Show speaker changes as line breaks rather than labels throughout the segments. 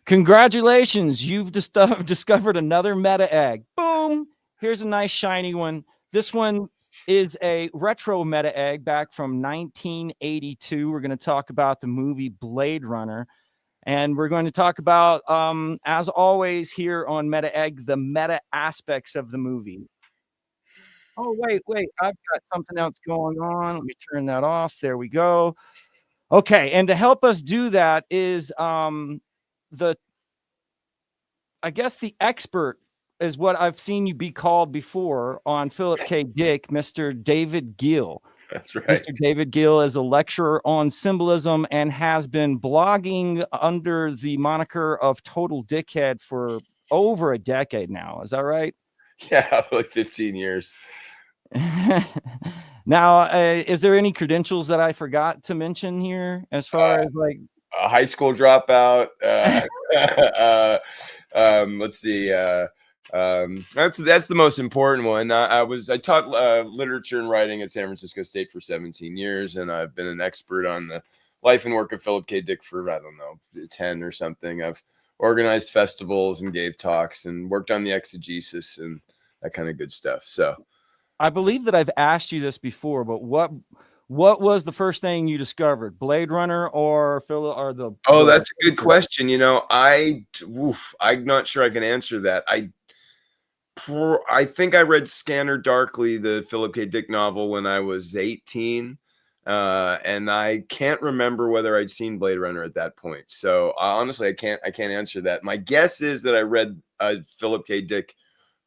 Congratulations, you've discovered another meta egg. Boom! Here's a nice shiny one. This one is a retro meta egg back from 1982. We're going to talk about the movie Blade Runner. And we're going to talk about, as always here on Meta Egg, the meta aspects of the movie. Oh, wait, I've got something else going on. Let me turn that off. There we go. Okay, and to help us do that is the I guess the expert is what I've seen you be called before on Philip K. Dick, Mr. David Gill.
That's right.
Mr. David Gill is a lecturer on symbolism and has been blogging under the moniker of Total Dickhead for over a decade now. Is that right?
Yeah, like 15 years.
Now, is there any credentials that I forgot to mention here as far as like
a high school dropout? Let's see. That's the most important one. I taught literature and writing at San Francisco State for 17 years, and I've been an expert on the life and work of Philip K. Dick for, I don't know, 10 or something. I've organized festivals and gave talks and worked on the exegesis and that kind of good stuff. So
I believe that I've asked you this before, but what was the first thing you discovered? Blade Runner or the?
Oh, that's a good question. You know, I'm not sure I can answer that. I think I read Scanner Darkly, the Philip K. Dick novel, when I was 18. And I can't remember whether I'd seen Blade Runner at that point. So honestly, I can't answer that. My guess is that I read Philip K. Dick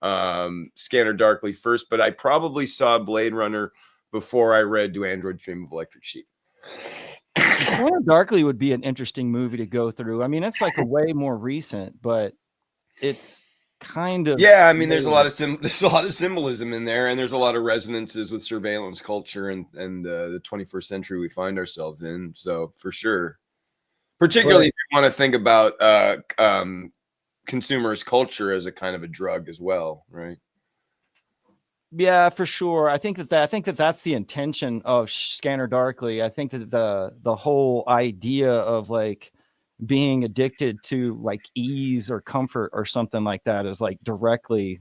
Scanner Darkly first, but I probably saw Blade Runner before I read Do Androids Dream of Electric Sheep.
Scanner Darkly would be an interesting movie to go through. I mean, it's like a way more recent, but it's kind of,
yeah, I mean, there's a lot of symbolism in there, and there's a lot of resonances with surveillance culture and the 21st century we find ourselves in. So for sure, particularly if you want to think about consumers culture as a kind of a drug as well, right?
Yeah, for sure. I think that that's the intention of Scanner Darkly. I think that the whole idea of like being addicted to like ease or comfort or something like that is like directly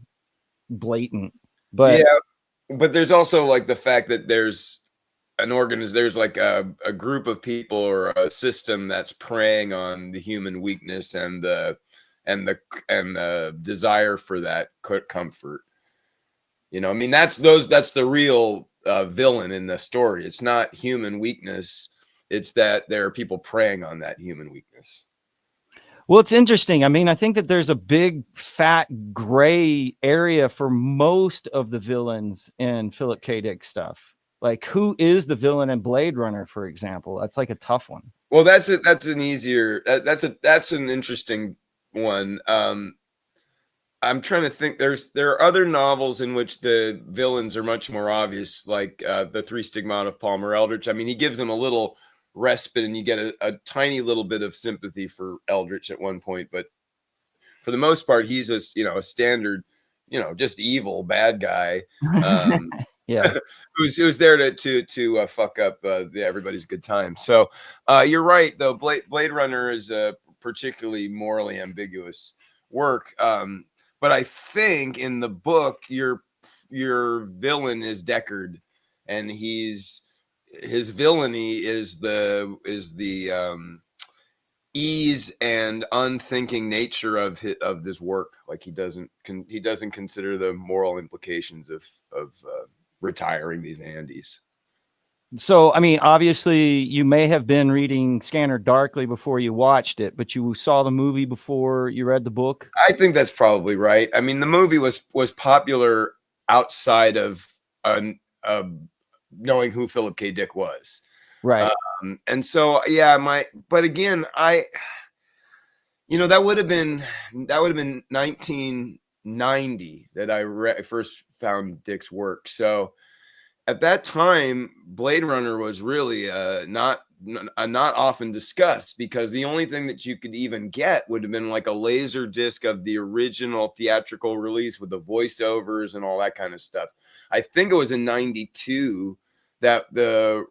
blatant. But
yeah, but there's also like the fact that there's like a group of people or a system that's preying on the human weakness and the desire for that comfort. You know, I mean, that's the real villain in the story. It's not human weakness. It's that there are people preying on that human weakness.
Well, it's interesting. I mean, I think that there's a big fat gray area for most of the villains in Philip K. Dick stuff. Like, who is the villain in Blade Runner, for example? That's like a tough one.
Well, that's an interesting one. I'm trying to think. There are other novels in which the villains are much more obvious, like the Three Stigmata of Palmer Eldritch. I mean, he gives them a little respite, and you get a tiny little bit of sympathy for Eldritch at one point. But for the most part, he's a standard, just evil bad guy.
Yeah,
who's there to fuck up everybody's good time. So you're right, though. Blade Runner is a particularly morally ambiguous work. But I think in the book, your villain is Deckard, and his villainy is the ease and unthinking nature of this work. Like he doesn't consider the moral implications of retiring these Andes.
So, I mean, obviously, you may have been reading Scanner Darkly before you watched it, but you saw the movie before you read the book?
I think that's probably right. I mean, the movie was popular outside of knowing who Philip K. Dick was.
Right.
And so, yeah, but again, that would have been 1990 that I first found Dick's work. So at that time, Blade Runner was really not often discussed, because the only thing that you could even get would have been like a laser disc of the original theatrical release with the voiceovers and all that kind of stuff. I think it was in 92 that there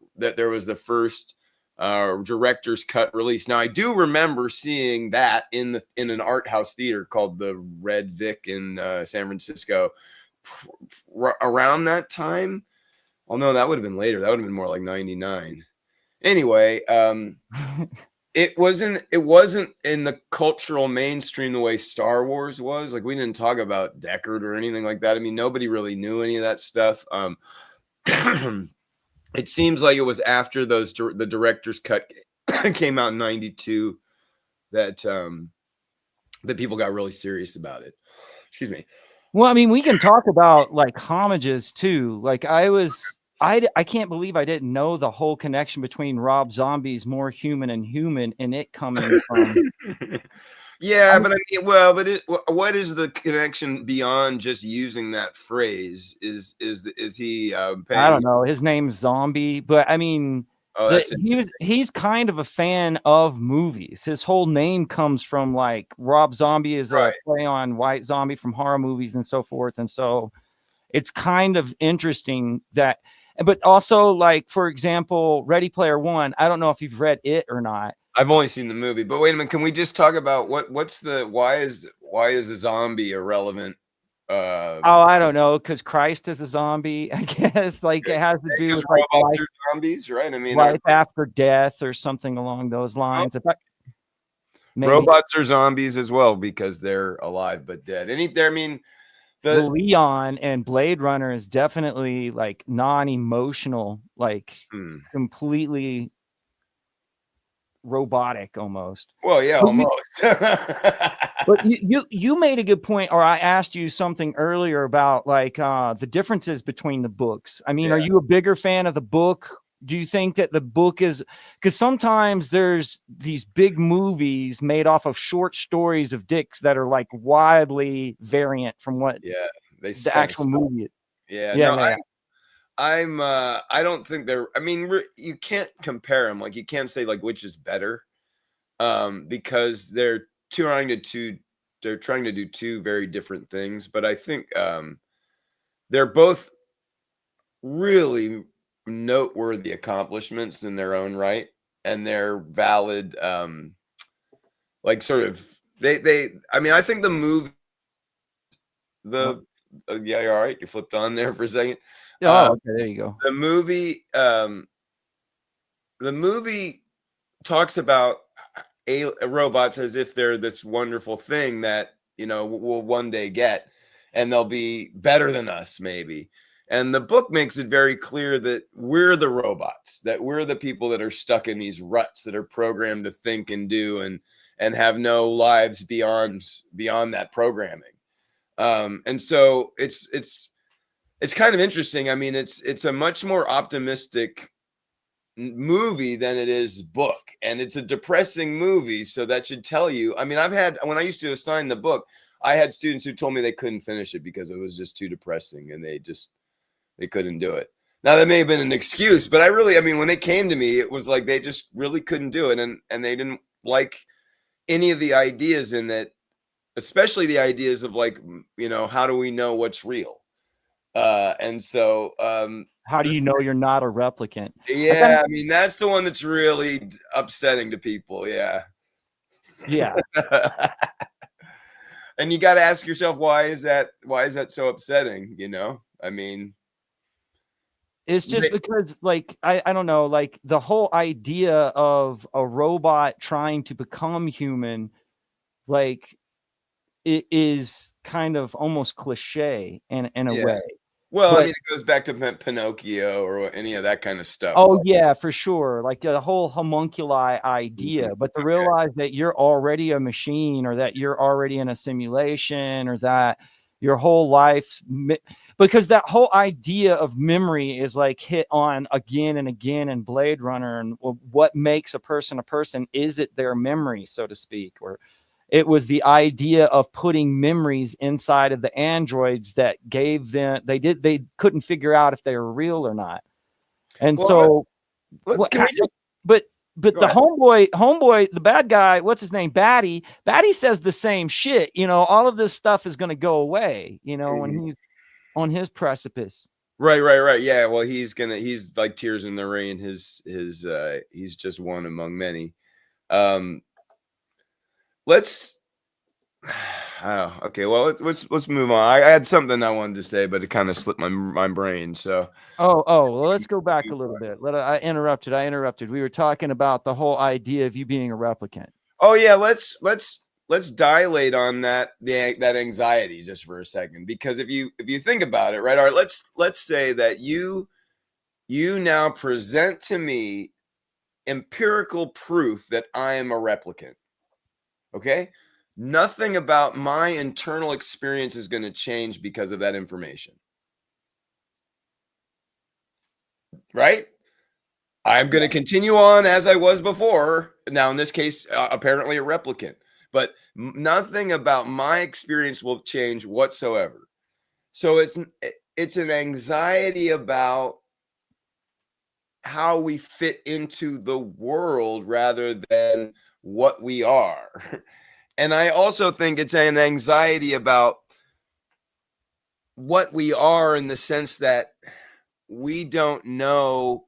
was the first director's cut release. Now, I do remember seeing that in an art house theater called the Red Vic in San Francisco around that time. Oh no, that would have been later. That would have been more like 99. Anyway, it wasn't in the cultural mainstream the way Star Wars was. Like, we didn't talk about Decoded or anything like that. I mean, nobody really knew any of that stuff. It seems like it was after the director's cut came out in 92 that that people got really serious about it. Excuse me.
Well, I mean, we can talk about like homages too. Like I can't believe I didn't know the whole connection between Rob Zombie's More Human and Human and it coming from.
Yeah, but I mean, well, but what is the connection beyond just using that phrase? Is he paying?
I don't know. His name's Zombie, but I mean, he's kind of a fan of movies. His whole name comes from like Rob Zombie is a play on White Zombie from horror movies and so forth, and so it's kind of interesting that. But also, like for example, Ready Player One. I don't know if you've read it or not.
I've only seen the movie, but wait a minute. Can we just talk about why is a zombie irrelevant?
Oh, I don't know, because Christ is a zombie. I guess like it has to do with like
robots are zombies, right? I mean,
life after death or something along those lines.
Robots are zombies as well because they're alive but dead. I mean,
the Leon and Blade Runner is definitely like non-emotional, like completely robotic almost.
Well, yeah, almost.
But you made a good point, or I asked you something earlier about like the differences between the books. I mean, are you a bigger fan of the book? Do you think that the book is, because sometimes there's these big movies made off of short stories of dicks that are like wildly variant from what the actual movie is.
I don't think they're, I mean, you can't compare them. Like, you can't say like which is better, because they're trying to do two very different things. But I think they're both really noteworthy accomplishments in their own right, and they're valid. Like sort of I mean, I think the movie, yeah, you're all right. You flipped on there for a second.
Oh, okay, there you go.
The movie talks about robots as if they're this wonderful thing that, you know, we'll one day get, and they'll be better than us maybe. And the book makes it very clear that we're the robots, that we're the people that are stuck in these ruts, that are programmed to think and do and have no lives beyond that programming. And so it's kind of interesting. I mean, it's a much more optimistic movie than it is book, and it's a depressing movie. So that should tell you. I mean, when I used to assign the book, I had students who told me they couldn't finish it because it was just too depressing, and they couldn't do it. Now, that may have been an excuse, but I mean, when they came to me, it was like they just really couldn't do it, and they didn't like any of the ideas in that, especially the ideas of like, you know, how do we know what's real? And so
how do you know you're not a replicant?
Yeah, I mean, that's the one that's really upsetting to people. Yeah. And you got to ask yourself, why is that so upsetting? You know, I mean,
it's just because, like, I don't know, like the whole idea of a robot trying to become human, like, it is kind of almost cliche in a way.
Well, I mean, it goes back to Pinocchio or any of that kind of stuff.
Oh, yeah, for sure. Like the whole homunculi idea, but to realize that you're already a machine, or that you're already in a simulation, or that your whole life's, because that whole idea of memory is like hit on again and again in Blade Runner. And what makes a person? Is it their memory, so to speak? Or it was the idea of putting memories inside of the androids that gave them, they couldn't figure out if they were real or not. And so, but the homeboy, the bad guy, what's his name? Batty says the same shit. You know, all of this stuff is going to go away, you know, when he's on his precipice.
Right. Yeah. Well, he's like Tears in the Rain. He's just one among many. Let's. Oh, okay. Well, let's move on. I had something I wanted to say, but it kind of slipped my brain. So.
Well, let's go back a little bit. I interrupted. We were talking about the whole idea of you being a replicant.
Oh yeah, let's dilate on that anxiety just for a second, because if you think about it, right? All right, let's say that you now present to me empirical proof that I am a replicant. Okay? Nothing about my internal experience is going to change because of that information. Right? I'm going to continue on as I was before. Now, in this case, apparently a replicant, but nothing about my experience will change whatsoever. So it's an anxiety about how we fit into the world rather than what we are. And I also think it's an anxiety about what we are, in the sense that we don't know.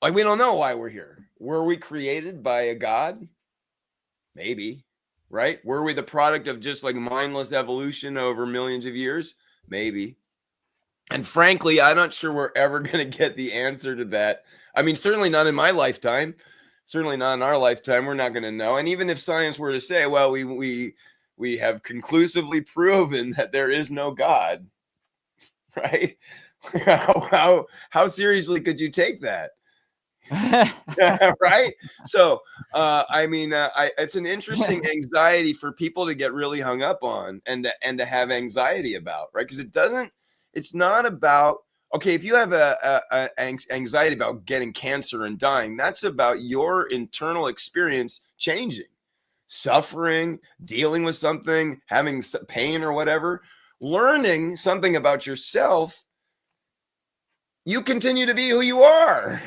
Like, we don't know why we're here. Were we created by a god? Maybe, right? Were we the product of just like mindless evolution over millions of years? Maybe. And frankly, I'm not sure we're ever going to get the answer to that. I mean, certainly not in my lifetime. Certainly not in our lifetime. We're not going to know. And even if science were to say, well, we have conclusively proven that there is no God, right? How seriously could you take that? Right? So I mean, it's an interesting anxiety for people to get really hung up on, and to have anxiety about, right? Because it's not about, okay, if you have a anxiety about getting cancer and dying, that's about your internal experience changing, suffering, dealing with something, having pain or whatever, learning something about yourself. You continue to be who you are.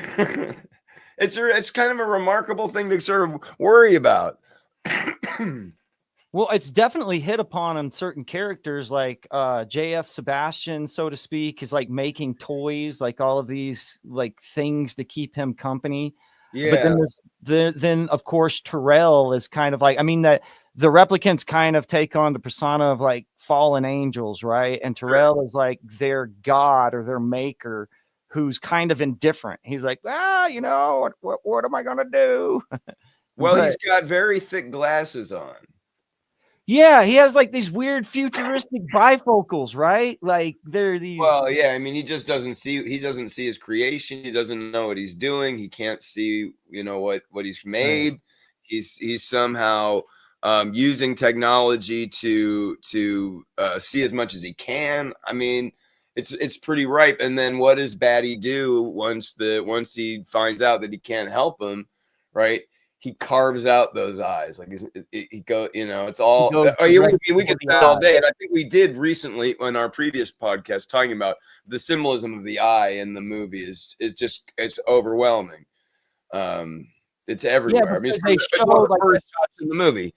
It's kind of a remarkable thing to sort of worry about.
Well, it's definitely hit upon in certain characters, like JF Sebastian, so to speak, is like making toys, like all of these like things to keep him company.
Yeah.
But then of course Terrell is kind of like, I mean, that the replicants kind of take on the persona of like fallen angels, right? And Terrell is like their god or their maker, who's kind of indifferent. He's like, what am I gonna do?
Well,
But
he's got very thick glasses on.
yeah, he has like these weird futuristic bifocals, right? Like they're these.
Well, yeah, I mean, he doesn't see his creation. He doesn't know what he's doing. He can't see, what he's made. Right. He's somehow using technology to see as much as he can. I mean, it's pretty ripe. And then what does Batty do once he finds out that he can't help him, right? He carves out those eyes. Like he go, it's all. We could spend all day, and I think we did recently on our previous podcast talking about the symbolism of the eye in the movie is just, it's overwhelming. It's everywhere.
Yeah,
I mean,
it's one of the
first shots in the movie.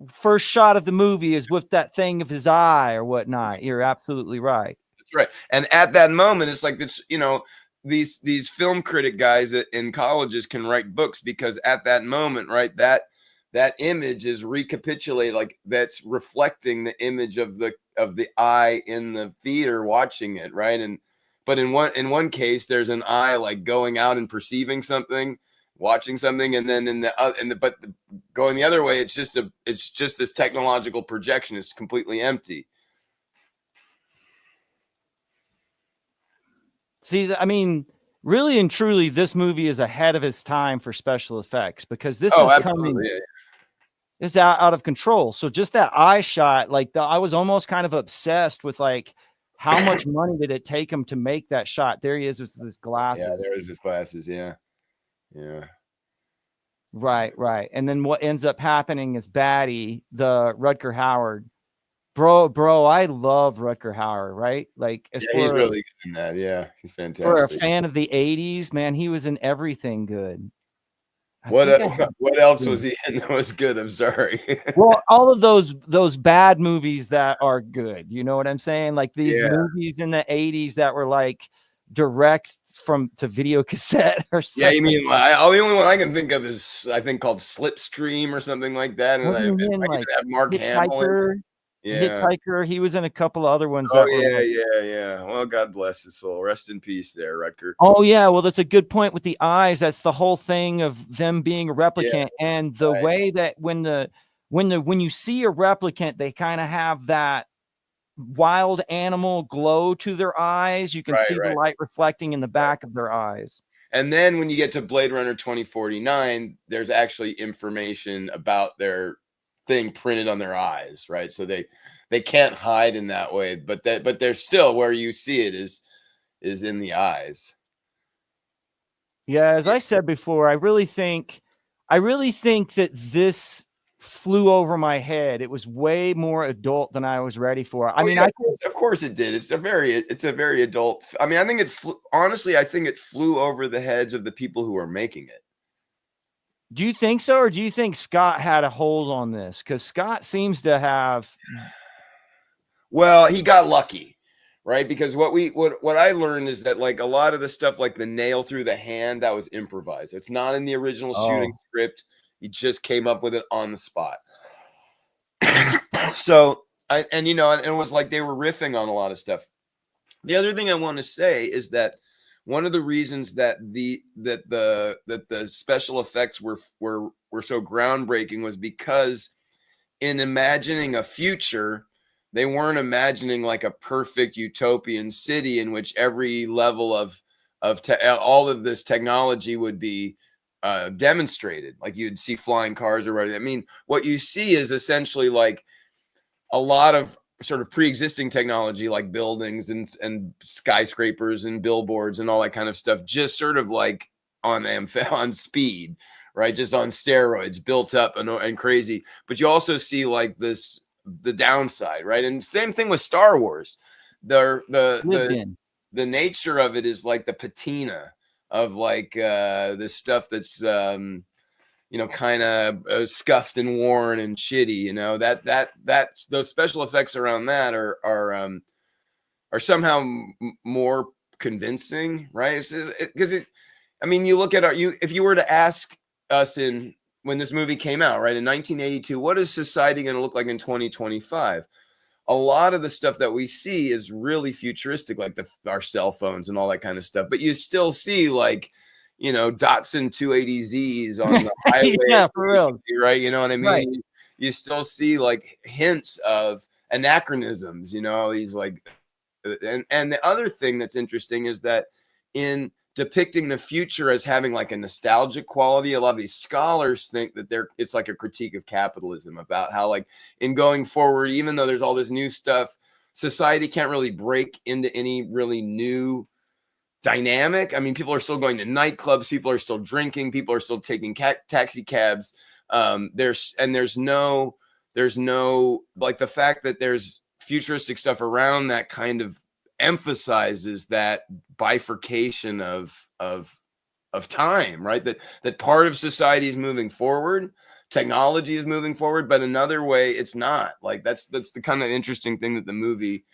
First shot of the movie is with that thing of his eye or whatnot. You're absolutely right.
That's right. And at that moment, it's like this, these film critic guys in colleges can write books, because at that moment, right, that image is recapitulated, like that's reflecting the image of the eye in the theater watching it, right? But in one case, there's an eye like going out and perceiving something, watching something, and then but going the other way, it's just this technological projection. It's completely empty.
See, I mean, really and truly, this movie is ahead of its time for special effects, because this is coming. Yeah. It's out of control. So just that eye shot, like I was almost kind of obsessed with like how much money did it take him to make that shot. There he is with his glasses.
Yeah, there is his glasses. Yeah.
Right. And then what ends up happening is Batty, the Rutger Hauer. Bro, I love Rutger Hauer, right? Like,
he's really good in that. Yeah, he's fantastic.
For a fan of the 80s, man, he was in everything good. I think I have
What else was
seen.
he in that was good? I'm sorry.
Well, all of those bad movies that are good, you know what I'm saying? Like these
Yeah.
movies in the 80s that were like direct from to video cassette or
Yeah, you
something.
mean the only one I can think of is I think called Slipstream or something like that, and
What
I
do you mean,
might
like
even have Mark Hamill in.
Hitchhiker?
Yeah.
Hitchhiker, he was in a couple of other ones
Oh
that were
yeah,
like,
yeah. Well, God bless his soul. Rest in peace, there, Rutger.
oh yeah, well that's a good point with the eyes. That's the whole thing of them being a
Yeah,
replicant and the
right,
way that when you see a replicant, they kind of have that wild animal glow to their eyes. You can see the
right.
light reflecting in the back of their eyes.
And then when you get to Blade Runner 2049, there's actually information about their thing printed on their eyes, right? So they can't hide in that way, but they're still where you see it is in the eyes.
Yeah, as I said before, I really think that this flew over my head. It was way more adult than I was ready for. I
Oh
mean,
yeah,
I could,
of course it did. It's a very adult. I mean, I think it flew, honestly, I think it flew over the heads of the people who are making it.
do you think so, or do you think Scott had a hold on this? Because Scott seems to have.
Well, he got lucky, right? Because what I learned is that like a lot of the stuff, like the nail through the hand, that was improvised. It's not in the original shooting
Oh,
script. He just came up with it on the spot. So and and it was like they were riffing on a lot of stuff. The other thing I want to say is that one of the reasons that the special effects were so groundbreaking was because in imagining a future, they weren't imagining like a perfect utopian city in which every level of all of this technology would be demonstrated. Like you'd see flying cars or whatever. I mean, what you see is essentially like a lot of sort of pre-existing technology like buildings and skyscrapers and billboards and all that kind of stuff, just sort of like on speed, right? Just on steroids, built up and crazy. But you also see like the downside, right? And same thing with Star Wars. The the
lived
the
in.
the nature of it is like the patina of like this stuff that's kind of scuffed and worn and shitty. That's those special effects around that are somehow more convincing, right? Because I mean, you look at if you were to ask us in when this movie came out, right, in 1982, what is society going to look like in 2025? A lot of the stuff that we see is really futuristic, like our cell phones and all that kind of stuff. But you still see like, Datsun 280Zs on the highway,
Yeah, for real.
right? You know what I
Right.
mean? You still see like hints of anachronisms, these like, and the other thing that's interesting is that in depicting the future as having like a nostalgic quality, a lot of these scholars think that it's like a critique of capitalism about how like in going forward, even though there's all this new stuff, society can't really break into any really new dynamic. I mean, people are still going to nightclubs, people are still drinking, people are still taking taxi cabs. There's no like the fact that there's futuristic stuff around that kind of emphasizes that bifurcation of time, right? That part of society is moving forward, technology is moving forward, but another way it's not. Like that's the kind of interesting thing that the movie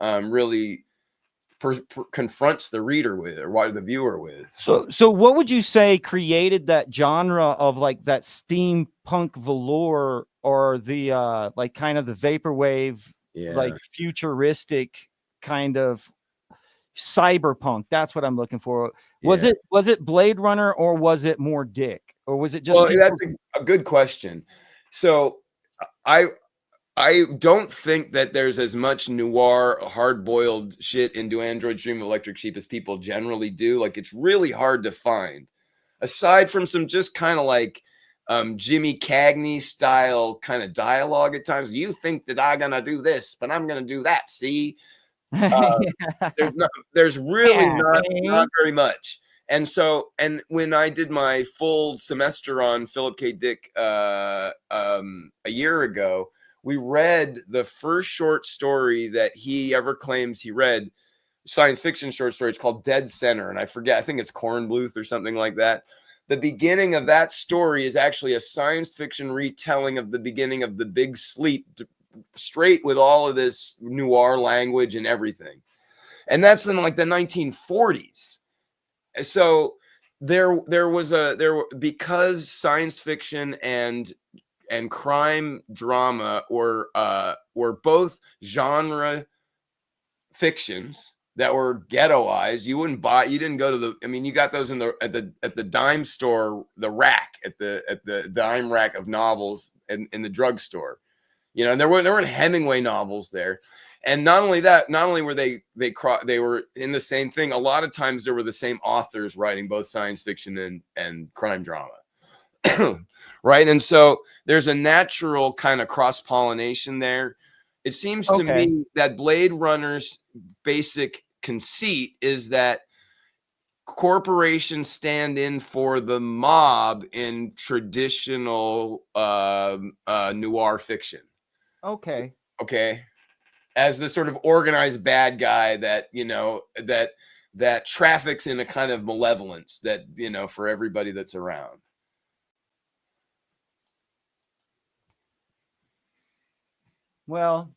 really confronts the reader with, or why the viewer with.
So what would you say created that genre of like that steampunk velour or the like kind of the vaporwave, like
Yeah.
futuristic kind of cyberpunk? That's what I'm looking for. Was
Yeah.
it Blade Runner or was it more Dick? Or was it just
Well,
people?
that's a good question. So I I don't think that there's as much noir, hard-boiled shit into Android's Dream of Electric Sheep as people generally do. Like, it's really hard to find, aside from some just kind of like Jimmy Cagney style kind of dialogue at times. You think that I'm gonna do this, but I'm gonna do that. See, uh, there's really
Yeah,
not
okay.
very much. And when I did my full semester on Philip K. Dick a year ago, we read the first short story that he ever claims he read, science fiction short story. It's called Dead Center, and I forget. I think it's Corn Bluth or something like that. the beginning of that story is actually a science fiction retelling of the beginning of the Big Sleep, straight with all of this noir language and everything. And that's in like the 1940s. So because science fiction and crime drama were both genre fictions that were ghettoized. You didn't go to you got those at the dime store, the rack at the dime rack of novels in the drugstore. And there weren't Hemingway novels there. And not only that, not only were they were in the same thing, a lot of times there were the same authors writing both science fiction and crime drama. Right. And so there's a natural kind of cross-pollination there. It seems to me that Blade Runner's basic conceit is that corporations stand in for the mob in traditional noir fiction. Okay. As the sort of organized bad guy that, that traffics in a kind of malevolence that, for everybody that's around.
Well,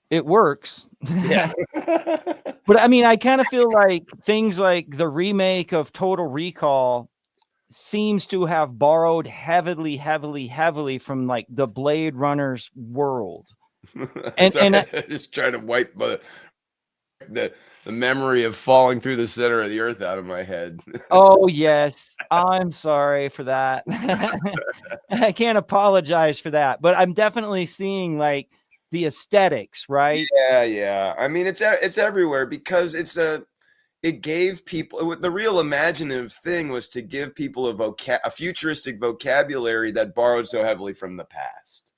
it works.
Yeah.
But I mean, I kind of feel like things like the remake of Total Recall seems to have borrowed heavily from like the Blade Runner's world.
And I just trying to wipe the memory of falling through the center of the earth out of my head.
Oh yes, I'm sorry for that. I can't apologize for that, but I'm definitely seeing like the aesthetics, right?
Yeah. I mean, it's everywhere because it gave people, the real imaginative thing was to give people a futuristic vocabulary that borrowed so heavily from the past.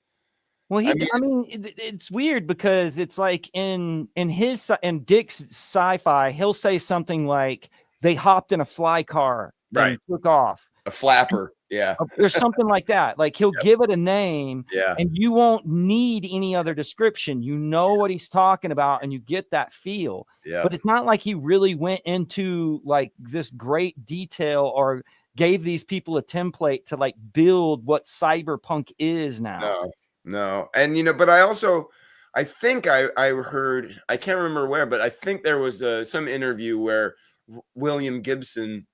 Well, it's weird because it's like in Dick's sci-fi, he'll say something like they hopped in a fly car and took off.
A flapper. Yeah.
There's something like that. Like he'll give it a name and you won't need any other description. You know what he's talking about and you get that feel.
Yeah.
But it's not like he really went into like this great detail or gave these people a template to like build what cyberpunk is now.
No. And, but I think I heard, I can't remember where, but I think there was some interview where William Gibson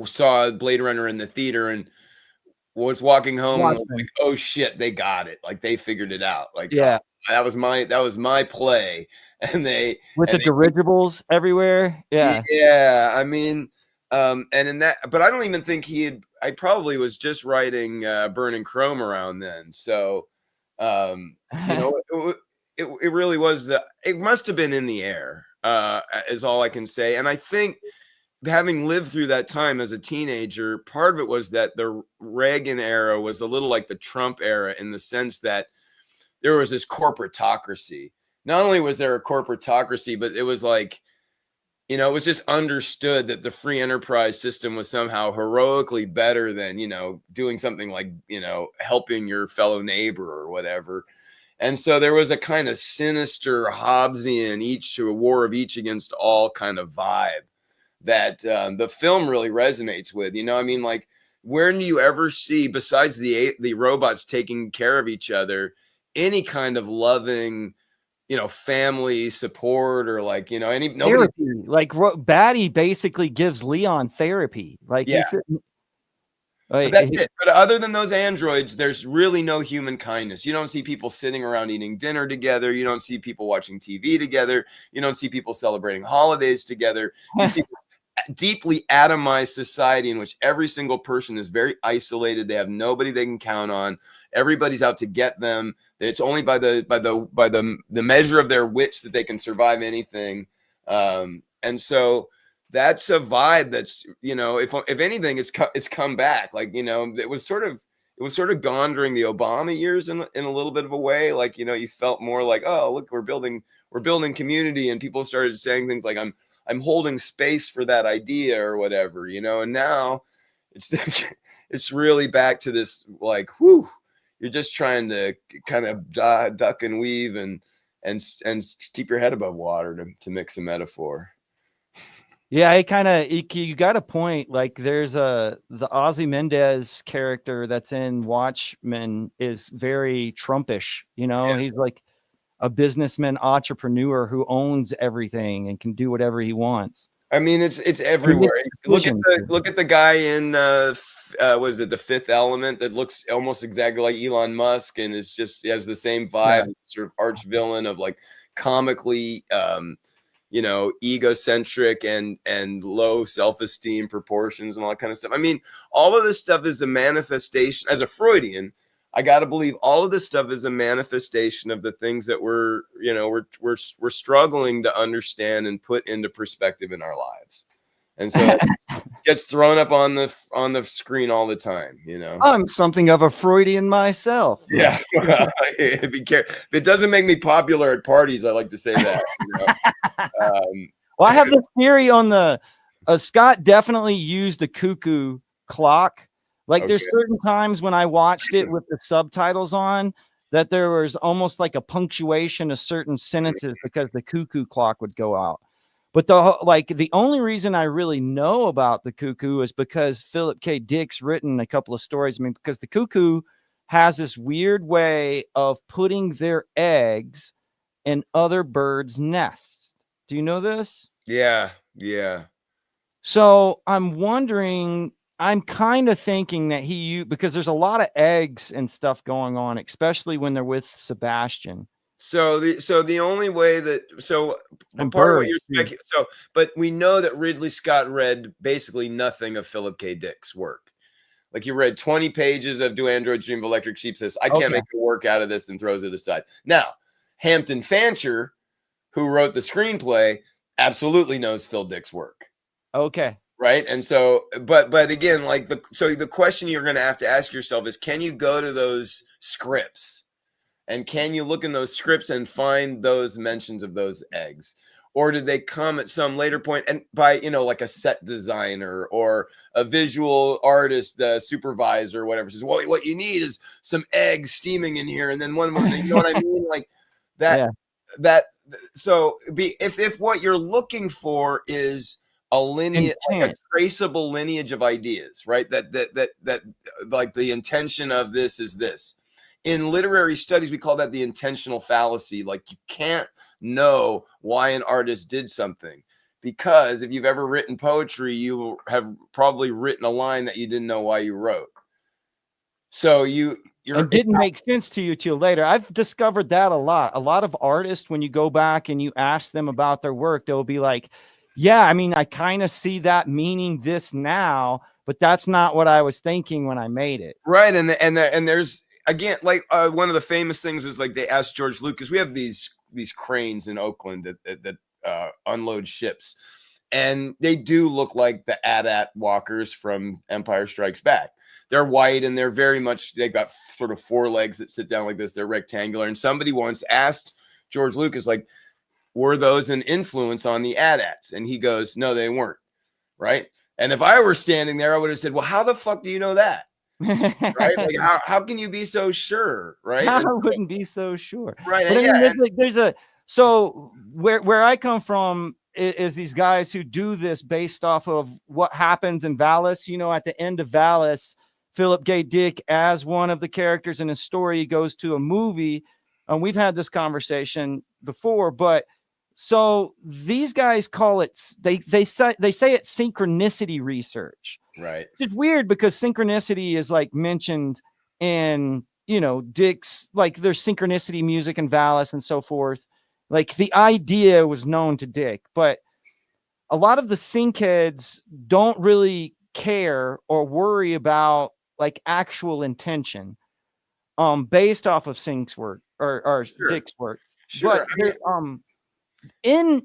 saw Blade Runner in the theater and was walking home and was like, oh shit, they got it. Like they figured it out. Like, that was my play. And the
dirigibles everywhere. Yeah.
Yeah. I mean, and in that, but I don't even think I probably was just writing Burning Chrome around then. So, it really was, it must have been in the air, is all I can say. And I think having lived through that time as a teenager, part of it was that the Reagan era was a little like the Trump era in the sense that there was this corporatocracy. Not only was there a corporatocracy, but it was like, it was just understood that the free enterprise system was somehow heroically better than, doing something like, helping your fellow neighbor or whatever. And so there was a kind of sinister Hobbesian a war of each against all kind of vibe that the film really resonates with. Like, where do you ever see, besides the robots taking care of each other, any kind of loving, family support or like, nobody,
like Batty basically gives Leon therapy. Like,
but that's it. But other than those androids, there's really no human kindness. You don't see people sitting around eating dinner together. You don't see people watching TV together. You don't see people celebrating holidays together. You see deeply atomized society in which every single person is very isolated. They have nobody they can count on. Everybody's out to get them. It's only by the measure of their wits that they can survive anything. And so that's a vibe that's, if anything, it's come back. Like, it was sort of gone during the Obama years in a little bit of a way. Like, you felt more like, oh, look, we're building community, and people started saying things like, I'm holding space for that idea or whatever, and now it's really back to this, like, whew, you're just trying to kind of duck and weave and keep your head above water, to mix a metaphor.
Yeah, I kind of you got a point. Like there's the Ozymandias character that's in Watchmen is very Trumpish. You know,
Yeah.
he's like a businessman entrepreneur who owns everything and can do whatever he wants.
I mean, it's
And he
everywhere.
makes
Look at
decisions.
the guy in what is it, The Fifth Element, that looks almost exactly like Elon Musk, and is just, he has the same
Yeah.
vibe, sort of arch villain of like comically, egocentric and low self-esteem proportions and all that kind of stuff. I mean, all of this stuff is a manifestation. As a Freudian, I got to believe all of this stuff is a manifestation of the things that we're struggling to understand and put into perspective in our lives. And so it gets thrown up on the screen all the time,
I'm something of a Freudian myself.
Yeah. Be careful. If it doesn't make me popular at parties, I like to say that.
Well, I have this theory on the Scott definitely used a cuckoo clock. Like
Okay.
there's certain times when I watched it with the subtitles on that there was almost like a punctuation of certain sentences because the cuckoo clock would go out. But the only reason I really know about the cuckoo is because Philip K. Dick's written a couple of stories. I mean, because the cuckoo has this weird way of putting their eggs in other birds' nests. Do you know this?
Yeah. Yeah.
So I'm wondering, I'm kind of thinking that because there's a lot of eggs and stuff going on, especially when they're with Sebastian
So the only way that
and
part of what
birds.
you're
Too.
but we know that Ridley Scott read basically nothing of Philip K. Dick's work. Like, he read 20 pages of Do Androids Dream of Electric Sheep, says, I can't
Okay.
make a work out of this, and throws it aside. Now, Hampton Fancher, who wrote the screenplay, absolutely knows Phil Dick's work.
Okay.
Right. And so, but again, like the question you're going to have to ask yourself is, can you go to those scripts? And can you look in those scripts and find those mentions of those eggs? Or did they come at some later point and by, like a set designer or a visual artist, supervisor, or whatever, says, well, what you need is some eggs steaming in here. And then one more, you know what I mean? Like that,
Yeah.
so if what you're looking for is a lineage, like a traceable lineage of ideas, right? That like the intention of this is this. In literary studies, we call that the intentional fallacy. Like, you can't know why an artist did something, because if you've ever written poetry, you have probably written a line that you didn't know why you wrote. So
and didn't make sense to you till later. I've discovered that a lot. A lot of artists, when you go back and you ask them about their work, they'll be like, yeah, I mean, I kind of see that meaning this now, but that's not what I was thinking when I made it.
Right. And there's, again, like one of the famous things is, like, they asked George Lucas. We have these cranes in Oakland that unload ships, and they do look like the AT-AT walkers from Empire Strikes Back. They're white, and they're very much, they've got sort of four legs that sit down like this. They're rectangular. And somebody once asked George Lucas, like, were those an influence on the AT-ATs? And he goes, no, they weren't. Right. And if I were standing there, I would have said, well, how the fuck do you know that? Right? Like, how can you be so sure? Right?
I wouldn't be so sure.
Right.
But I
yeah,
mean, there's a so where I come from is these guys who do this based off of what happens in Valis. At the end of Valis, Philip K. Dick, as one of the characters in his story, he goes to a movie, and we've had this conversation before. But so these guys call it they say it's synchronicity research.
right.
It's weird because synchronicity is like mentioned in Dick's, like there's synchronicity music and Valis and so forth. Like the idea was known to Dick, but a lot of the sync heads don't really care or worry about like actual intention based off of Sync's work or
Sure.
Dick's work.
Sure.
But in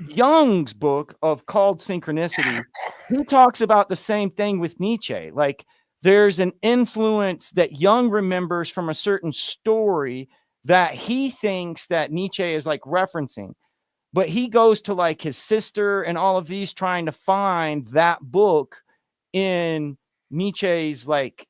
Jung's book called Synchronicity, he talks about the same thing with Nietzsche. Like there's an influence that Jung remembers from a certain story that he thinks that Nietzsche is like referencing. But he goes to like his sister and all of these trying to find that book in Nietzsche's like,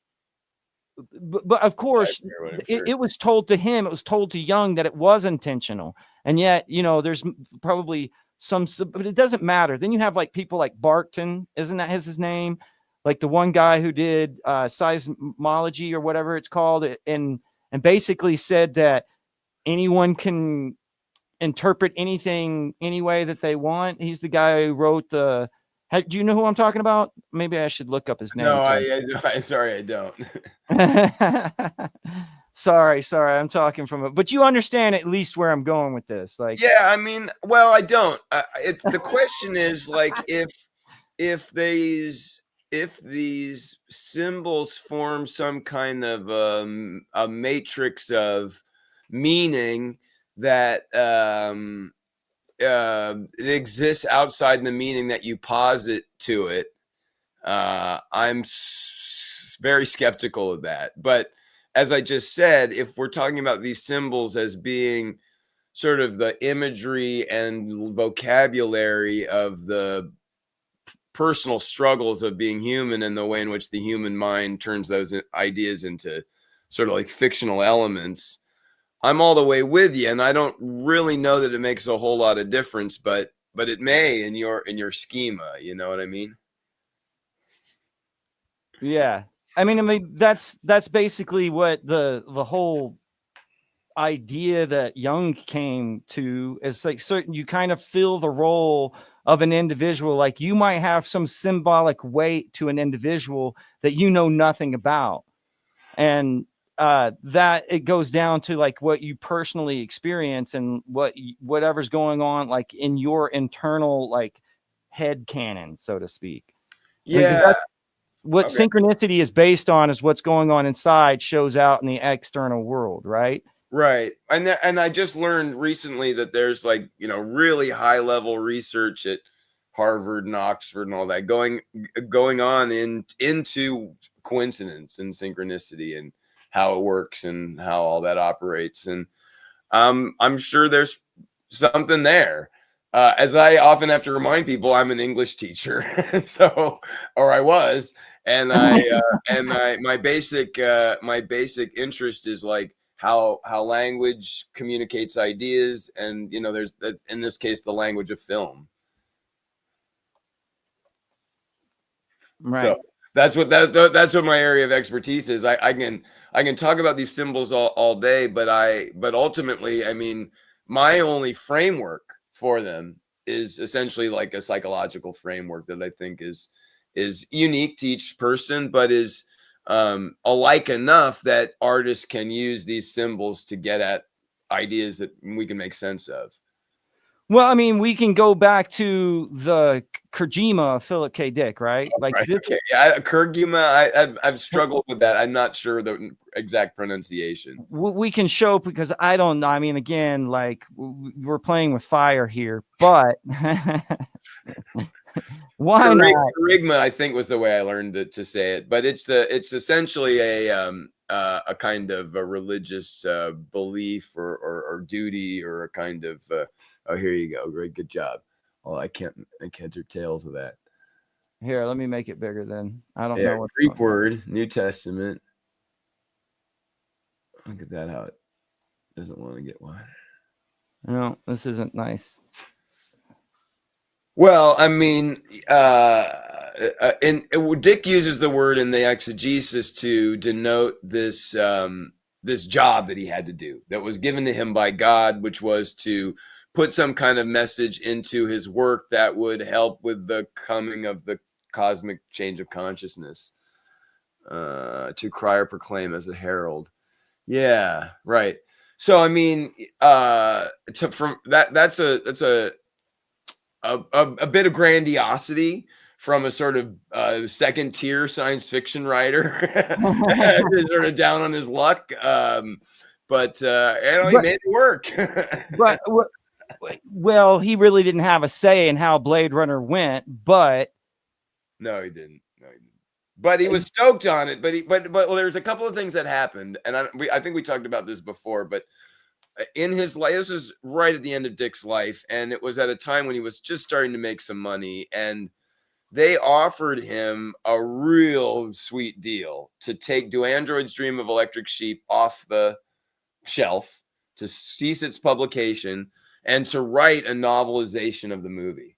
but of course it was told to him, it was told to Jung that it was intentional. And yet, there's probably but it doesn't matter. Then you have like people like Barton, isn't that his name? Like the one guy who did seismology or whatever it's called, and basically said that anyone can interpret anything any way that they want. He's the guy who wrote the. Do you know who I'm talking about? Maybe I should look up his name.
No, I sorry, I don't.
sorry, I'm talking from it, but you understand at least where I'm going with this. Like,
yeah, I mean, well, I don't. The question is like if these symbols form some kind of a matrix of meaning that it exists outside the meaning that you posit to it, I'm very skeptical of that. But as I just said, if we're talking about these symbols as being sort of the imagery and vocabulary of the personal struggles of being human and the way in which the human mind turns those ideas into sort of like fictional elements, I'm all the way with you. And I don't really know that it makes a whole lot of difference, but it may in your schema, you know what I mean?
yeah. I mean, that's basically what the whole idea that Jung came to is like certain, you kind of fill the role of an individual. Like you might have some symbolic weight to an individual that you know nothing about. And that it goes down to like what you personally experience and whatever's going on like in your internal like head canon, so to speak.
Yeah.
What synchronicity is based on is what's going on inside shows out in the external world, right?
Right. And I just learned recently that there's like, you know, really high level research at Harvard and Oxford and all that going on into coincidence and synchronicity and how it works and how all that operates. And I'm sure there's something there. As I often have to remind people, I'm an English teacher, so, or I was, and my basic interest is like how language communicates ideas, and you know, there's in this case the language of film.
Right.
So that's what my area of expertise is. I can talk about these symbols all day, but ultimately, I mean, my only framework for them is essentially like a psychological framework that I think is unique to each person, but is alike enough that artists can use these symbols to get at ideas that we can make sense of.
Well, I mean, we can go back to the Kojima, Philip K. Dick, right? Like
right.
this.
Okay. Yeah, Kojima, I've struggled with that. I'm not sure the exact pronunciation.
We can show because I don't know. I mean, again, like we're playing with fire here, but why not?
Kerygma, I think, was the way I learned to say it, but it's essentially a kind of a religious belief or duty or a kind of oh, here you go, great, good job. Oh, I can't do tales of that.
Here, let me make it bigger. Then I don't know what
Greek word, New Testament. Look at that, how it doesn't want to get wide.
No, this isn't nice.
Well, I mean, Dick uses the word in the exegesis to denote this this job that he had to do that was given to him by God, which was to put some kind of message into his work that would help with the coming of the cosmic change of consciousness, to cry or proclaim as a herald. Yeah, right. So I mean, from that's a bit of grandiosity from a sort of second tier science fiction writer, sort of down on his luck. But you know, he made it work.
But well, he really didn't have a say in how Blade Runner went, but
no, he didn't. But he was stoked on it. But well, there's a couple of things that happened, and I think we talked about this before. But in his life, this was right at the end of Dick's life, and it was at a time when he was just starting to make some money, and they offered him a real sweet deal to Do Androids Dream of Electric Sheep off the shelf, to cease its publication, and to write a novelization of the movie,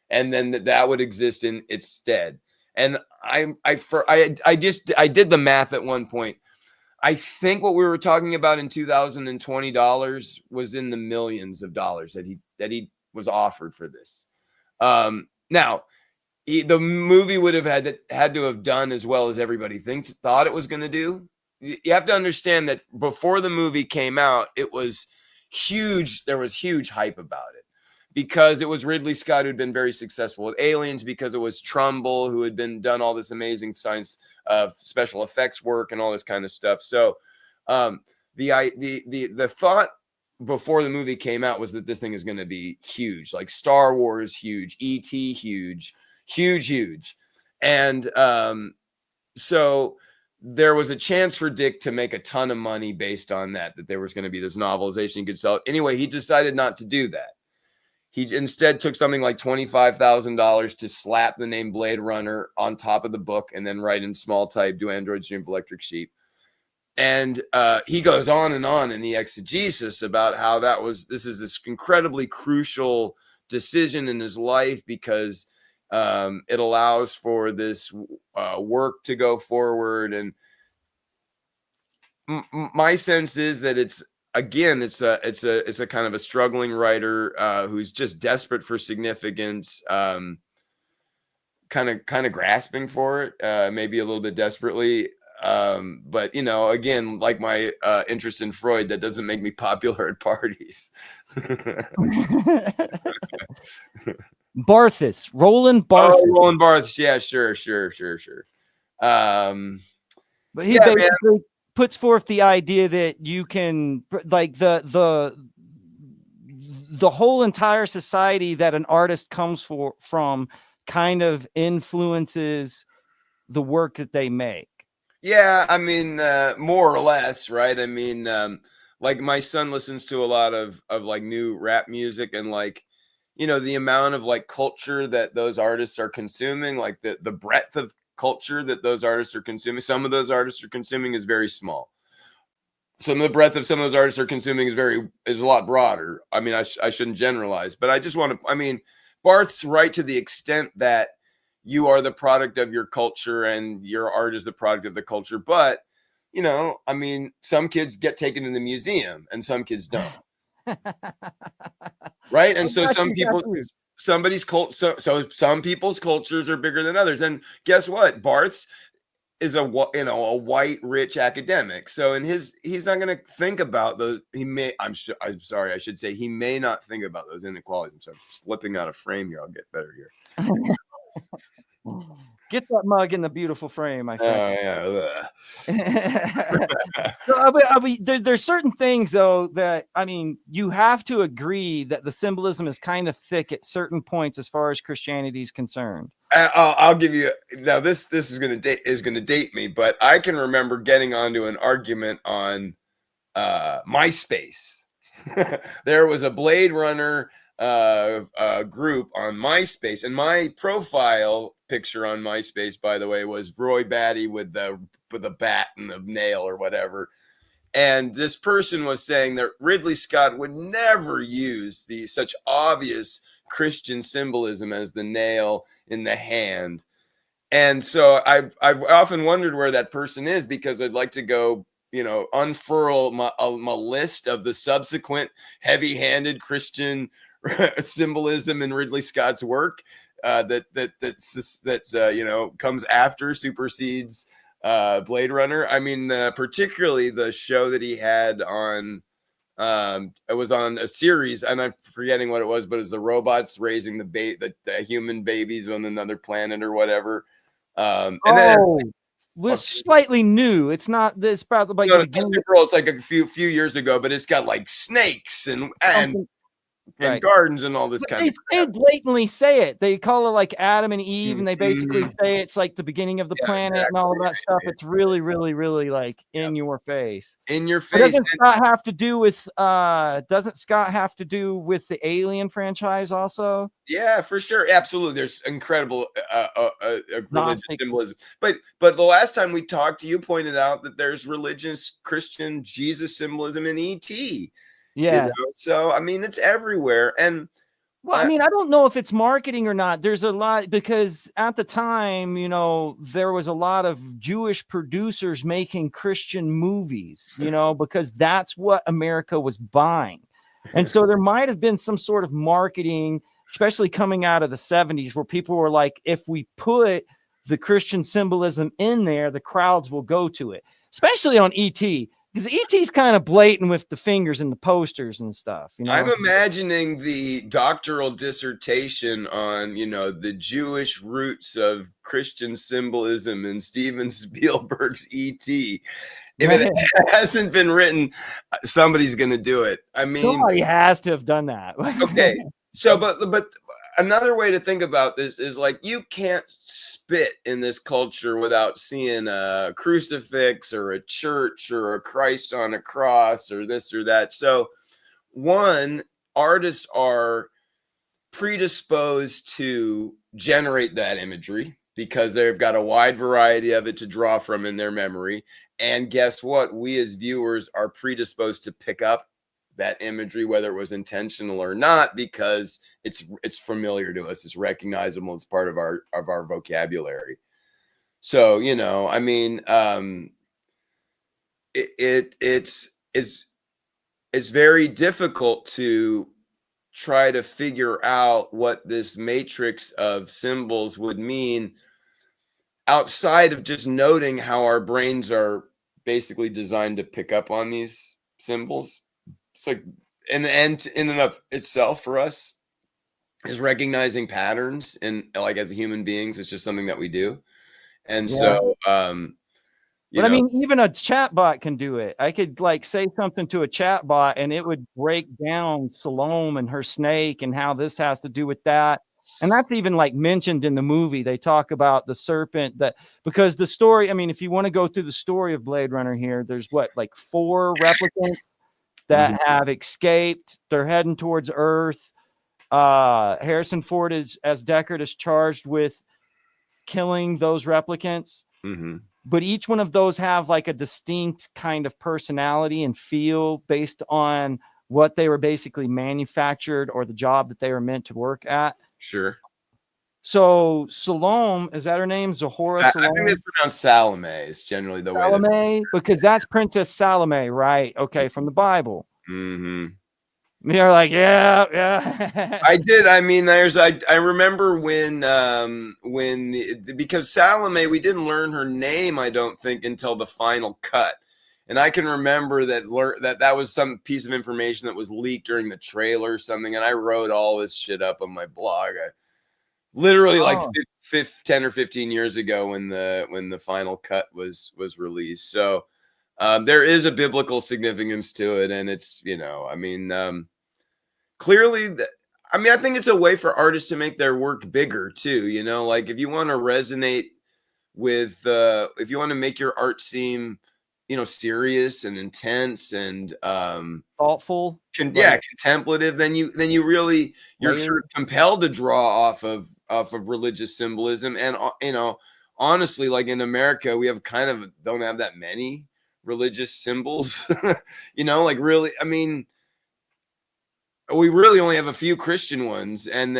and then that would exist in its stead. And I did the math at one point. I think what we were talking about in $2020 was in the millions of dollars that he was offered for this. Now, the movie would have had to have done as well as everybody thought it was going to do. You have to understand that before the movie came out, it was huge. There was huge hype about it because it was Ridley Scott, who'd been very successful with Aliens, because it was Trumbull, who had done all this amazing science special effects work and all this kind of stuff. So the thought before the movie came out was that this thing is going to be huge, like Star Wars huge, E.T. huge. And so there was a chance for Dick to make a ton of money based on that there was going to be this novelization he could sell. Anyway, he decided not to do that. He instead took something like $25,000 to slap the name Blade Runner on top of the book and then write in small type, "Do androids dream of electric sheep?" And he goes on and on in the exegesis about how this is this incredibly crucial decision in his life because it allows for this work to go forward. And my sense is that it's a kind of a struggling writer who's just desperate for significance, kind of grasping for it, maybe a little bit desperately. But again, like my interest in Freud, that doesn't make me popular at parties.
Barthas, Roland Barthas.
Oh, Roland Barthas. Yeah, sure.
But he basically puts forth the idea that you can, like, the whole entire society that an artist comes from kind of influences the work that they make.
Yeah, I mean, more or less, right? I mean, like my son listens to a lot of like new rap music, and like, the amount of like culture that those artists are consuming, like the breadth of culture that those artists are consuming. Some of those artists are consuming is very small. Some of the breadth of some of those artists are consuming is a lot broader. I mean, I shouldn't generalize, but I just want to, I mean, Barth's right to the extent that you are the product of your culture and your art is the product of the culture. But, I mean, some kids get taken to the museum and some kids don't. Right. And so some people's cultures are bigger than others. And guess what? Barth's is a white rich academic, so he's not going to think about those. I'm sorry, I should say he may not think about those inequalities. I'm sorry, slipping out of frame here. I'll get better here.
Get that mug in the beautiful frame, I think.
Yeah.
So, there's certain things though that, I mean, you have to agree that the symbolism is kind of thick at certain points as far as Christianity is concerned.
I'll give you now. This is going to date me, but I can remember getting onto an argument on MySpace. There was a Blade Runner group on MySpace, and my profile picture on MySpace, by the way, was Roy Batty with the bat and the nail or whatever. And this person was saying that Ridley Scott would never use such obvious Christian symbolism as the nail in the hand. And so I've often wondered where that person is, because I'd like to go, unfurl my list of the subsequent heavy-handed Christian symbolism in Ridley Scott's work that comes after, supersedes Blade Runner. I mean, particularly the show that he had on. It was on a series, and I'm forgetting what it was, but it's the robots raising the human babies on another planet or whatever.
Was slightly new. It's not this about like the beginning.
It's like a few years ago, but it's got like snakes and gardens and all this kind of crap.
They blatantly say it. They call it like Adam and Eve, and they basically say it's like the beginning of the planet and all of that stuff. It's really, really, really like in your face.
In your face.
Doesn't Scott have to do with the Alien franchise also?
Yeah, for sure. Absolutely. There's incredible religious symbolism. But the last time we talked, you pointed out that there's religious Christian Jesus symbolism in E.T.
Yeah.
So I mean, it's everywhere. And
Well, I mean, I don't know if it's marketing or not. There's a lot, because at the time, there was a lot of Jewish producers making Christian movies, because that's what America was buying. And so there might have been some sort of marketing, especially coming out of the 70s, where people were like, if we put the Christian symbolism in there, the crowds will go to it, especially on ET. Because ET's kind of blatant with the fingers and the posters and stuff,
I'm imagining the doctoral dissertation on, the Jewish roots of Christian symbolism in Steven Spielberg's E.T. If it hasn't been written, somebody's going to do it. I mean,
somebody has to have done that.
Okay. So, but another way to think about this is like, you can't spit in this culture without seeing a crucifix or a church or a Christ on a cross or this or that. So, one, artists are predisposed to generate that imagery because they've got a wide variety of it to draw from in their memory. And guess what? We as viewers are predisposed to pick up that imagery, whether it was intentional or not, because it's familiar to us, it's recognizable, it's part of our vocabulary. So, I mean, it's very difficult to try to figure out what this matrix of symbols would mean outside of just noting how our brains are basically designed to pick up on these symbols. It's like, and in and of itself for us is recognizing patterns, and like as human beings, it's just something that we do. And so,
but I mean, even a chat bot can do it. I could like say something to a chat bot and it would break down Salome and her snake and how this has to do with that. And that's even like mentioned in the movie. They talk about the serpent, that because the story, I mean, if you want to go through the story of Blade Runner here, there's like 4 replicants that have escaped. They're heading towards Earth. Harrison Ford as Deckard is charged with killing those replicants. But each one of those have like a distinct kind of personality and feel based on what they were basically manufactured or the job that they were meant to work at.
Sure.
So Salome, is that her name? Zahora Salome?
I think it's pronounced Salome. It's generally the way.
Salome, because that's Princess Salome, right? Okay, from the Bible. You're like, yeah.
I did. I mean, I remember when because Salome, we didn't learn her name, I don't think, until the final cut. And I can remember that was some piece of information that was leaked during the trailer or something. And I wrote all this shit up on my blog. Literally like 10 or 15 years ago when the final cut was released. So there is a biblical significance to it, and it's, I mean, clearly, I think it's a way for artists to make their work bigger too. Like if you want to resonate with, if you want to make your art seem, serious and intense and
thoughtful,
contemplative, then you're sort of compelled to draw off of religious symbolism. And honestly, like in America, we don't have that many religious symbols. Like really, I mean, we really only have a few Christian ones, and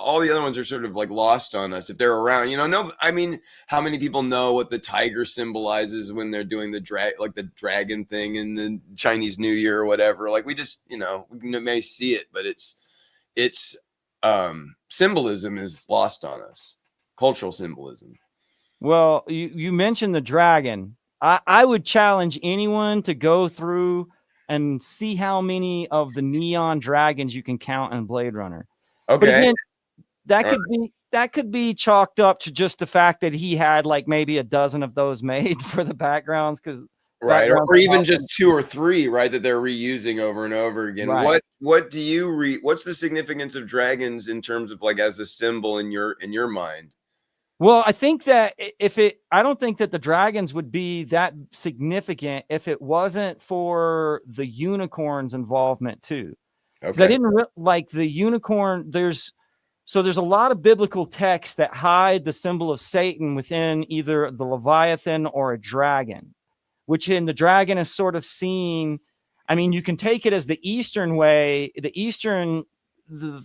all the other ones are sort of like lost on us if they're around. No, I mean, how many people know what the tiger symbolizes when they're doing the dragon thing in the Chinese New Year or whatever? Like we just, we may see it, but it's symbolism is lost on us. Cultural symbolism.
Well, you mentioned the dragon. I would challenge anyone to go through and see how many of the neon dragons you can count in Blade Runner.
Okay.
But again, that could be chalked up to just the fact that he had like maybe a dozen of those made for the backgrounds, because
or even just 2 or 3, right, that they're reusing over and over again. Right. What do you what's the significance of dragons in terms of like as a symbol in your mind?
Well, I think that I don't think that the dragons would be that significant if it wasn't for the unicorn's involvement too. Okay. I didn't like the unicorn. There's a lot of biblical texts that hide the symbol of Satan within either the Leviathan or a dragon, which in the dragon is sort of seen I mean, you can take it as the Eastern way. The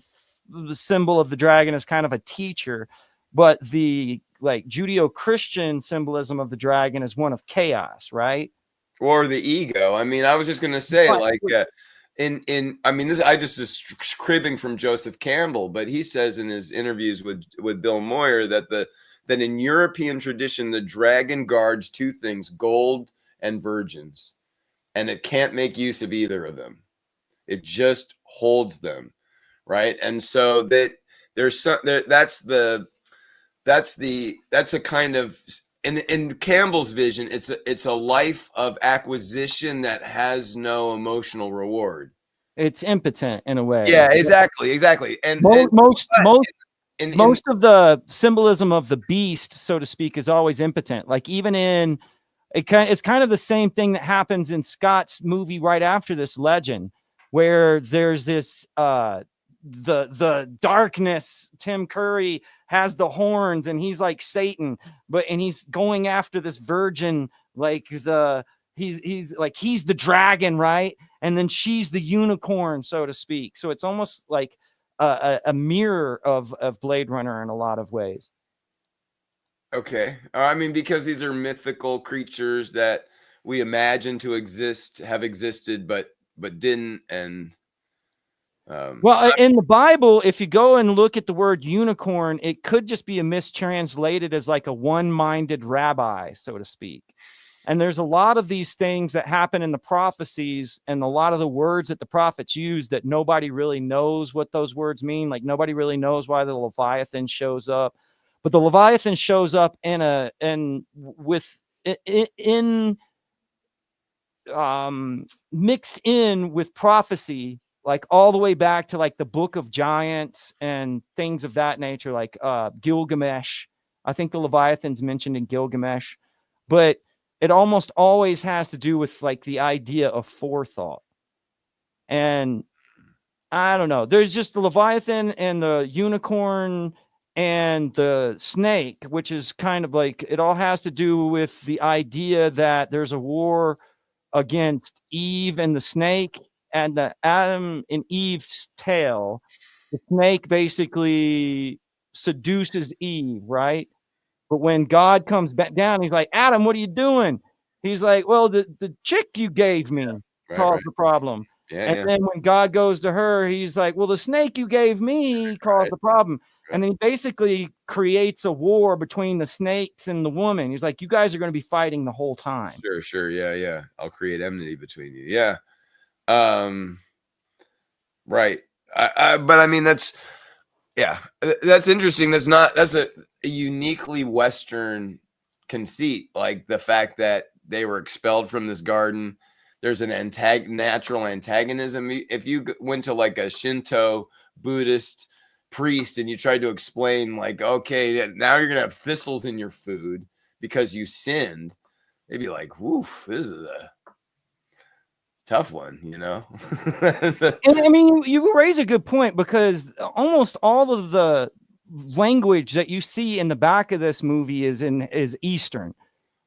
symbol of the dragon is kind of a teacher, but the like Judeo-Christian symbolism of the dragon is one of chaos, right?
Or the ego. I mean, I was just gonna say,
But
like, I mean, this I just is cribbing from Joseph Campbell, but he says in his interviews with Bill Moyer that that in European tradition, the dragon guards two things: gold and virgins, and it can't make use of either of them. It just holds them, right? And so that there's some that's a kind of in Campbell's vision, it's a life of acquisition that has no emotional reward.
it's impotent in a way.
Yeah, exactly. And
Most of the symbolism of the beast, so to speak, is always impotent. Like even in it's kind of the same thing that happens in Scott's movie right after this, Legend, where there's this the darkness. Tim Curry has the horns and he's like Satan, and he's going after this virgin, like he's the dragon, right? And then she's the unicorn, so to speak. So it's almost like a mirror of Blade Runner in a lot of ways.
Okay. I mean, because these are mythical creatures that we imagine to have existed, but didn't. And
well, in the Bible, if you go and look at the word unicorn, it could just be a mistranslated as like a one-minded rabbi, so to speak. And there's a lot of these things that happen in the prophecies, and a lot of the words that the prophets use that nobody really knows what those words mean. Like nobody really knows why the Leviathan shows up, but the Leviathan shows up mixed in with prophecy, like all the way back to like the Book of Giants and things of that nature, like Gilgamesh. I think the Leviathan's mentioned in Gilgamesh, but it almost always has to do with like the idea of forethought. And I don't know, there's just the Leviathan and the unicorn and the snake, which is kind of like, it all has to do with the idea that there's a war against Eve and the snake, and the Adam and Eve's tail. The snake basically seduces Eve, right? But when God comes back down, he's like, Adam, what are you doing? He's like, well, the chick you gave me caused the problem.
Yeah,
And
yeah.
then when God goes to her, he's like, well, the snake you gave me caused the problem. And then he basically creates a war between the snakes and the woman. He's like, you guys are going to be fighting the whole time.
Sure. Yeah. I'll create enmity between you. Yeah. Right. But I mean, that's interesting. That's a uniquely Western conceit, like the fact that they were expelled from this garden. There's an natural antagonism. If you went to like a Shinto Buddhist priest and you tried to explain, like, okay, now you're gonna have thistles in your food because you sinned, they'd be like, woof, this is a tough one, you know.
And I mean, you raise a good point, because almost all of the language that you see in the back of this movie is Eastern.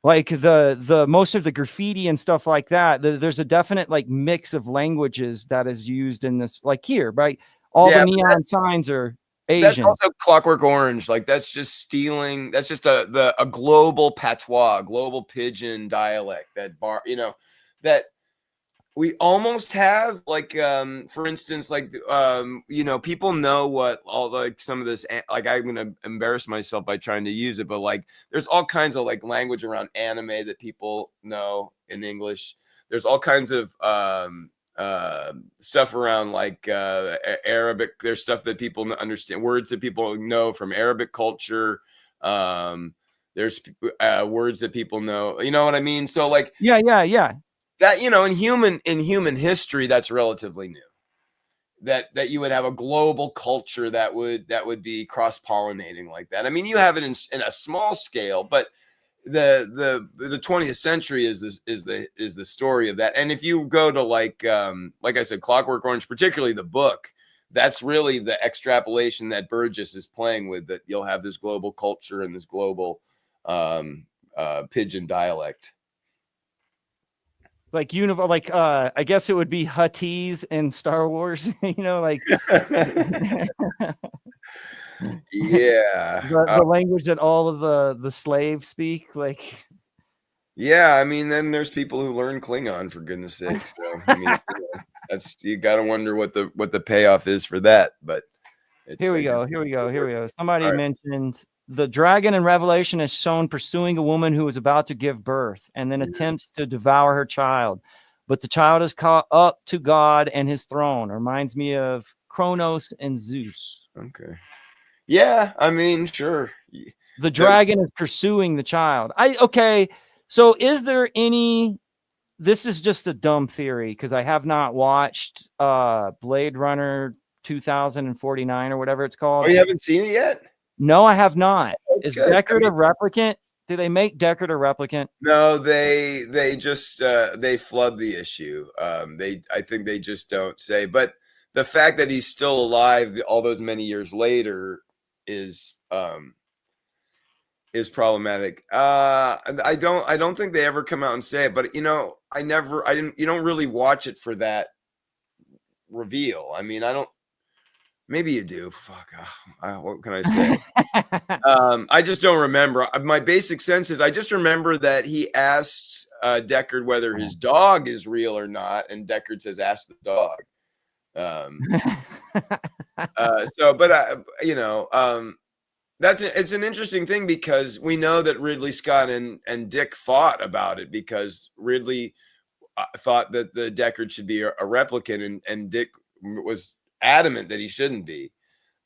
Like the most of the graffiti and stuff like that, there's a definite like mix of languages that is used in this, like here, right? All the neon signs are Asian.
That's also Clockwork Orange. Like that's just stealing. That's just a global patois, global pidgin dialect that that we almost have, like, for instance, like, people know what all, like, some of this, like, I'm gonna embarrass myself by trying to use it, but like there's all kinds of like language around anime that people know in English. There's all kinds of stuff around like Arabic. There's stuff that people understand, words that people know from Arabic culture. There's words that people know, you know what I mean? So like
yeah
that, in human history, that's relatively new, that you would have a global culture that would be cross-pollinating like that. I mean, you have it in a small scale, but the 20th century is the story of that. And if you go to like I said, Clockwork Orange, particularly the book, that's really the extrapolation that Burgess is playing with, that you'll have this global culture and this global pidgin dialect.
like I guess it would be Huttese in Star Wars, like
Yeah.
the language that all of the slaves speak, like.
Yeah, I mean, then there's people who learn Klingon, for goodness sake. So I mean, that's, you got to wonder what the payoff is for that. But it's
Here we
I guess
go. Somebody
all right.
mentioned the dragon in Revelation is shown pursuing a woman who is about to give birth and then
Yeah.
attempts to devour her child. But the child is caught up to God and his throne. Reminds me of Kronos and Zeus.
Okay. Yeah, I mean, sure.
The
The,
dragon is pursuing the child. Okay. So is there any, this is just a dumb theory because I have not watched Blade Runner 2049 or whatever it's
oh,
called.
you haven't seen it yet?
No, I have not.
That's
Is
good. I
Deckard
mean,
a replicant? Do they make Deckard a replicant?
no, they just they flub the issue. I think they just don't say. But the fact that he's still alive all those many years later is problematic. I don't think they ever come out and say it, but I didn't, you don't really watch it for that reveal. I mean, I don't, maybe you do. Fuck. What can I say? I just don't remember. My basic sense is I just remember that he asks Deckard whether his dog is real or not, and Deckard says, "Ask the dog." But it's an interesting thing because we know that Ridley Scott and Dick fought about it because Ridley thought that the Deckard should be a replicant, and Dick was adamant that he shouldn't be.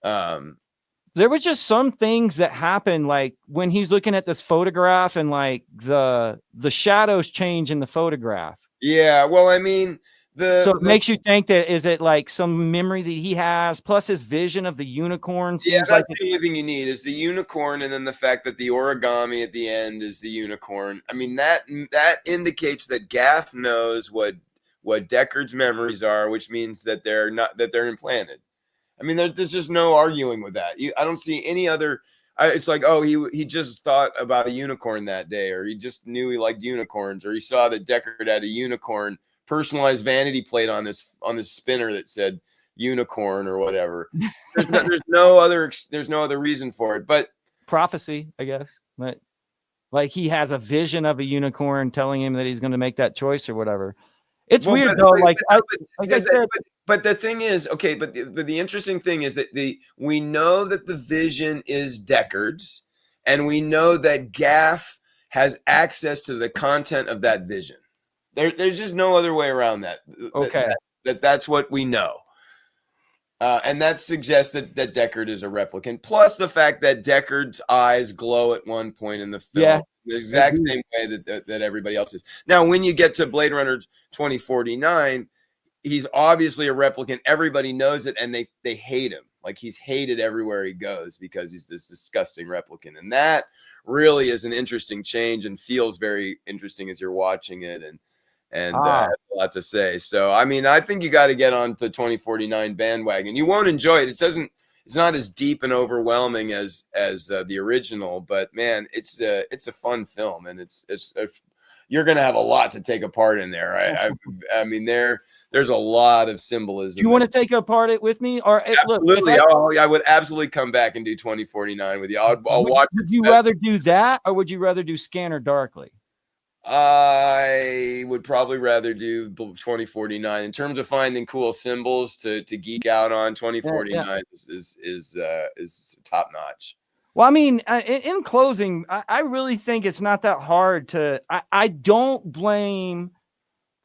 There was just some things that happen, like when he's looking at this photograph and like the shadows change in the photograph.
Yeah, well, I mean,
So it makes you think that, is it like some memory that he has, plus his vision of the unicorn seems
that's
like
the only thing you need is the unicorn, and then the fact that the origami at the end is the unicorn. I mean, that indicates that Gaff knows what Deckard's memories are, which means that they're implanted. I mean, there's just no arguing with that. I don't see any other. It's like, oh, he just thought about a unicorn that day, or he just knew he liked unicorns, or he saw that Deckard had a unicorn personalized vanity plate on this spinner that said unicorn or whatever. There's no other reason for it. But
prophecy, I guess. But like he has a vision of a unicorn telling him that he's going to make that choice or whatever. It's weird though. I said.
But the thing is, okay, but the interesting thing is that we know that the vision is Deckard's, and we know that Gaff has access to the content of that vision. There's just no other way around that.
Okay.
That's what we know. And that suggests that Deckard is a replicant. Plus the fact that Deckard's eyes glow at one point in the film.
Yeah,
the exact same way that everybody else is. Now, when you get to Blade Runner 2049, he's obviously a replicant. Everybody knows it, and they hate him. Like, he's hated everywhere he goes because he's this disgusting replicant. And that really is an interesting change and feels very interesting as you're watching it, and has a lot to say. So, I mean, I think you got to get on the 2049 bandwagon. You won't enjoy it. It's not as deep and overwhelming as the original, but man, it's a fun film, and it's you're gonna have a lot to take apart in there. I mean, there's a lot of symbolism.
Do you want to take apart it with me? Or
absolutely, I would absolutely come back and do 2049 with you. I'll watch.
Would you rather do that, or would you rather do Scanner Darkly?
I would probably rather do 2049 in terms of finding cool symbols to geek out on. 2049 is top notch.
Well, I mean, in closing, I really think it's not that hard to. I don't blame,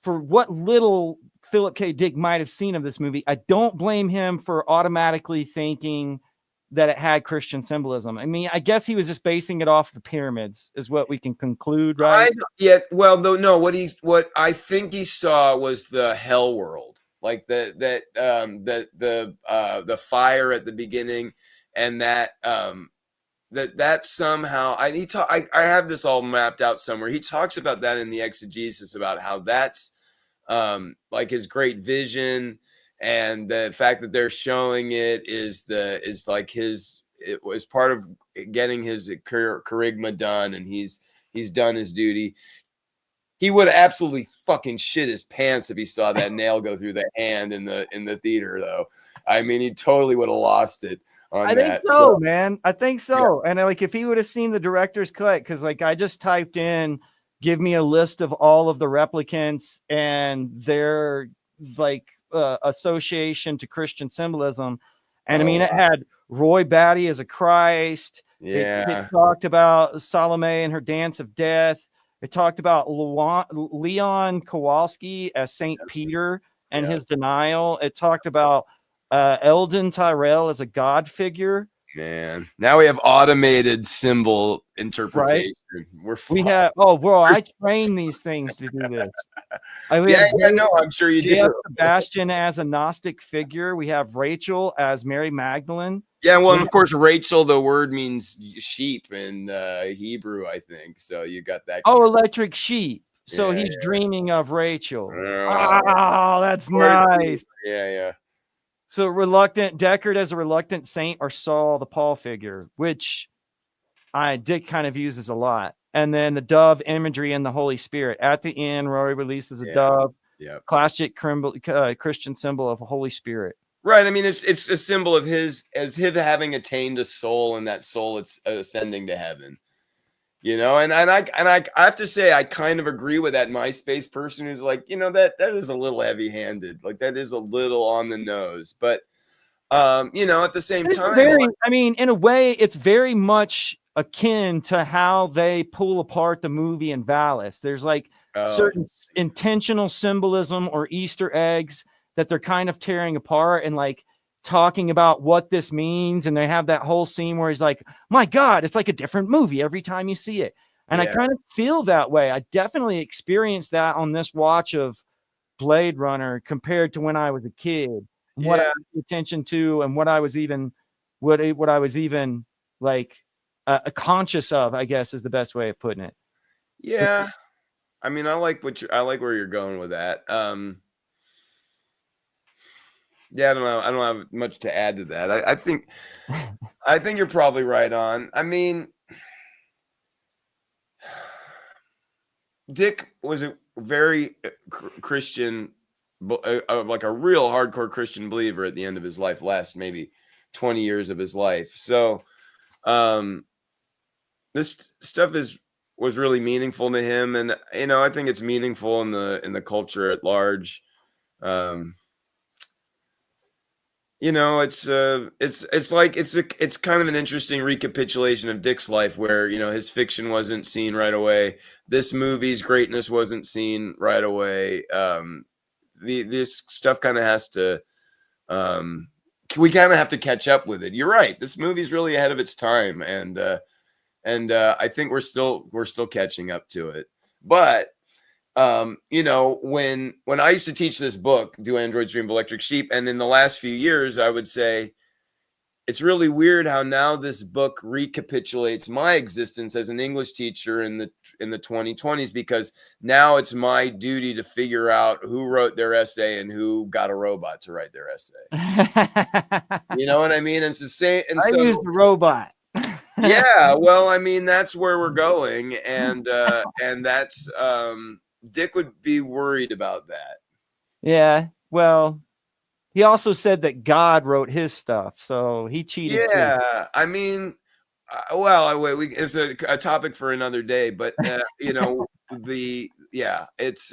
for what little Philip K. Dick might have seen of this movie, I don't blame him for automatically thinking that it had Christian symbolism. I mean, I guess he was just basing it off the pyramids, is what we can conclude, right?
What I think he saw was the hell world, like the fire at the beginning, and that somehow I have this all mapped out somewhere. He talks about that in the exegesis, about how that's like his great vision, and the fact that they're showing it is like it was part of getting his charisma done, and he's done his duty. He would have absolutely fucking shit his pants if he saw that nail go through the hand in the theater, though. I mean, he totally would have lost it on
I think
that.
so, man. I think
Yeah.
so. And like, if he would have seen the director's cut, because like I just typed in, give me a list of all of the replicants and their like association to Christian symbolism, and I mean, it had Roy Batty as a Christ. It talked about Salome and her dance of death. It talked about Leon Kowalski as Saint Peter and his denial. It talked about Eldon Tyrell as a god figure.
Man, now we have automated symbol interpretation.
Right? We have, oh, bro, I train these things to do this.
No, I'm sure you do.
Sebastian as a Gnostic figure. We have Rachel as Mary Magdalene.
Yeah, well, and of course, Rachel, the word means sheep in Hebrew, I think. So you got that.
Oh, electric sheep. So he's dreaming of Rachel. Oh, that's nice.
Yeah.
So Deckard as a reluctant saint, or Saul, the Paul figure, which Dick kind of uses a lot. And then the dove imagery and the Holy Spirit. At the end, Rory releases a dove. Yeah. Classic Christian symbol of the Holy Spirit.
Right. I mean, it's a symbol of him having attained a soul, and that soul it's ascending to heaven. You know, and I have to say, I kind of agree with that MySpace person who's like, you know, that is a little heavy-handed, like that is a little on the nose, but you know, at the same time,
I mean, in a way, it's very much akin to how they pull apart the movie in Valis. There's like certain intentional symbolism or Easter eggs that they're kind of tearing apart and like talking about what this means. And they have that whole scene where he's like, my God, it's like a different movie every time you see it. And I kind of feel that way. I definitely experienced that on this watch of Blade Runner compared to when I was a kid. What I paid attention to and what I was even like conscious of, I guess, is the best way of putting it.
Yeah. I mean, I like where you're going with that. Yeah, I don't know. I don't have much to add to that. I think you're probably right on. I mean, Dick was a very Christian, like a real hardcore Christian believer at the end of his life, last maybe 20 years of his life. So, this stuff was really meaningful to him, and you know, I think it's meaningful in the culture at large. You know, it's kind of an interesting recapitulation of Dick's life, where, you know, his fiction wasn't seen right away. This movie's greatness wasn't seen right away. This stuff kind of has to, we kind of have to catch up with it. You're right. This movie's really ahead of its time. And I think we're still catching up to it. But, you know, when I used to teach this book, Do Androids Dream of Electric Sheep, and in the last few years, I would say it's really weird how now this book recapitulates my existence as an English teacher in the 2020s, because now it's my duty to figure out who wrote their essay and who got a robot to write their essay. You know what I mean? And it's the same. And
I used the robot.
Yeah, well, I mean, that's where we're going, and that's Dick would be worried about that.
Yeah, well, he also said that God wrote his stuff, so he cheated too.
I mean, well, it's a topic for another day, but you know, it's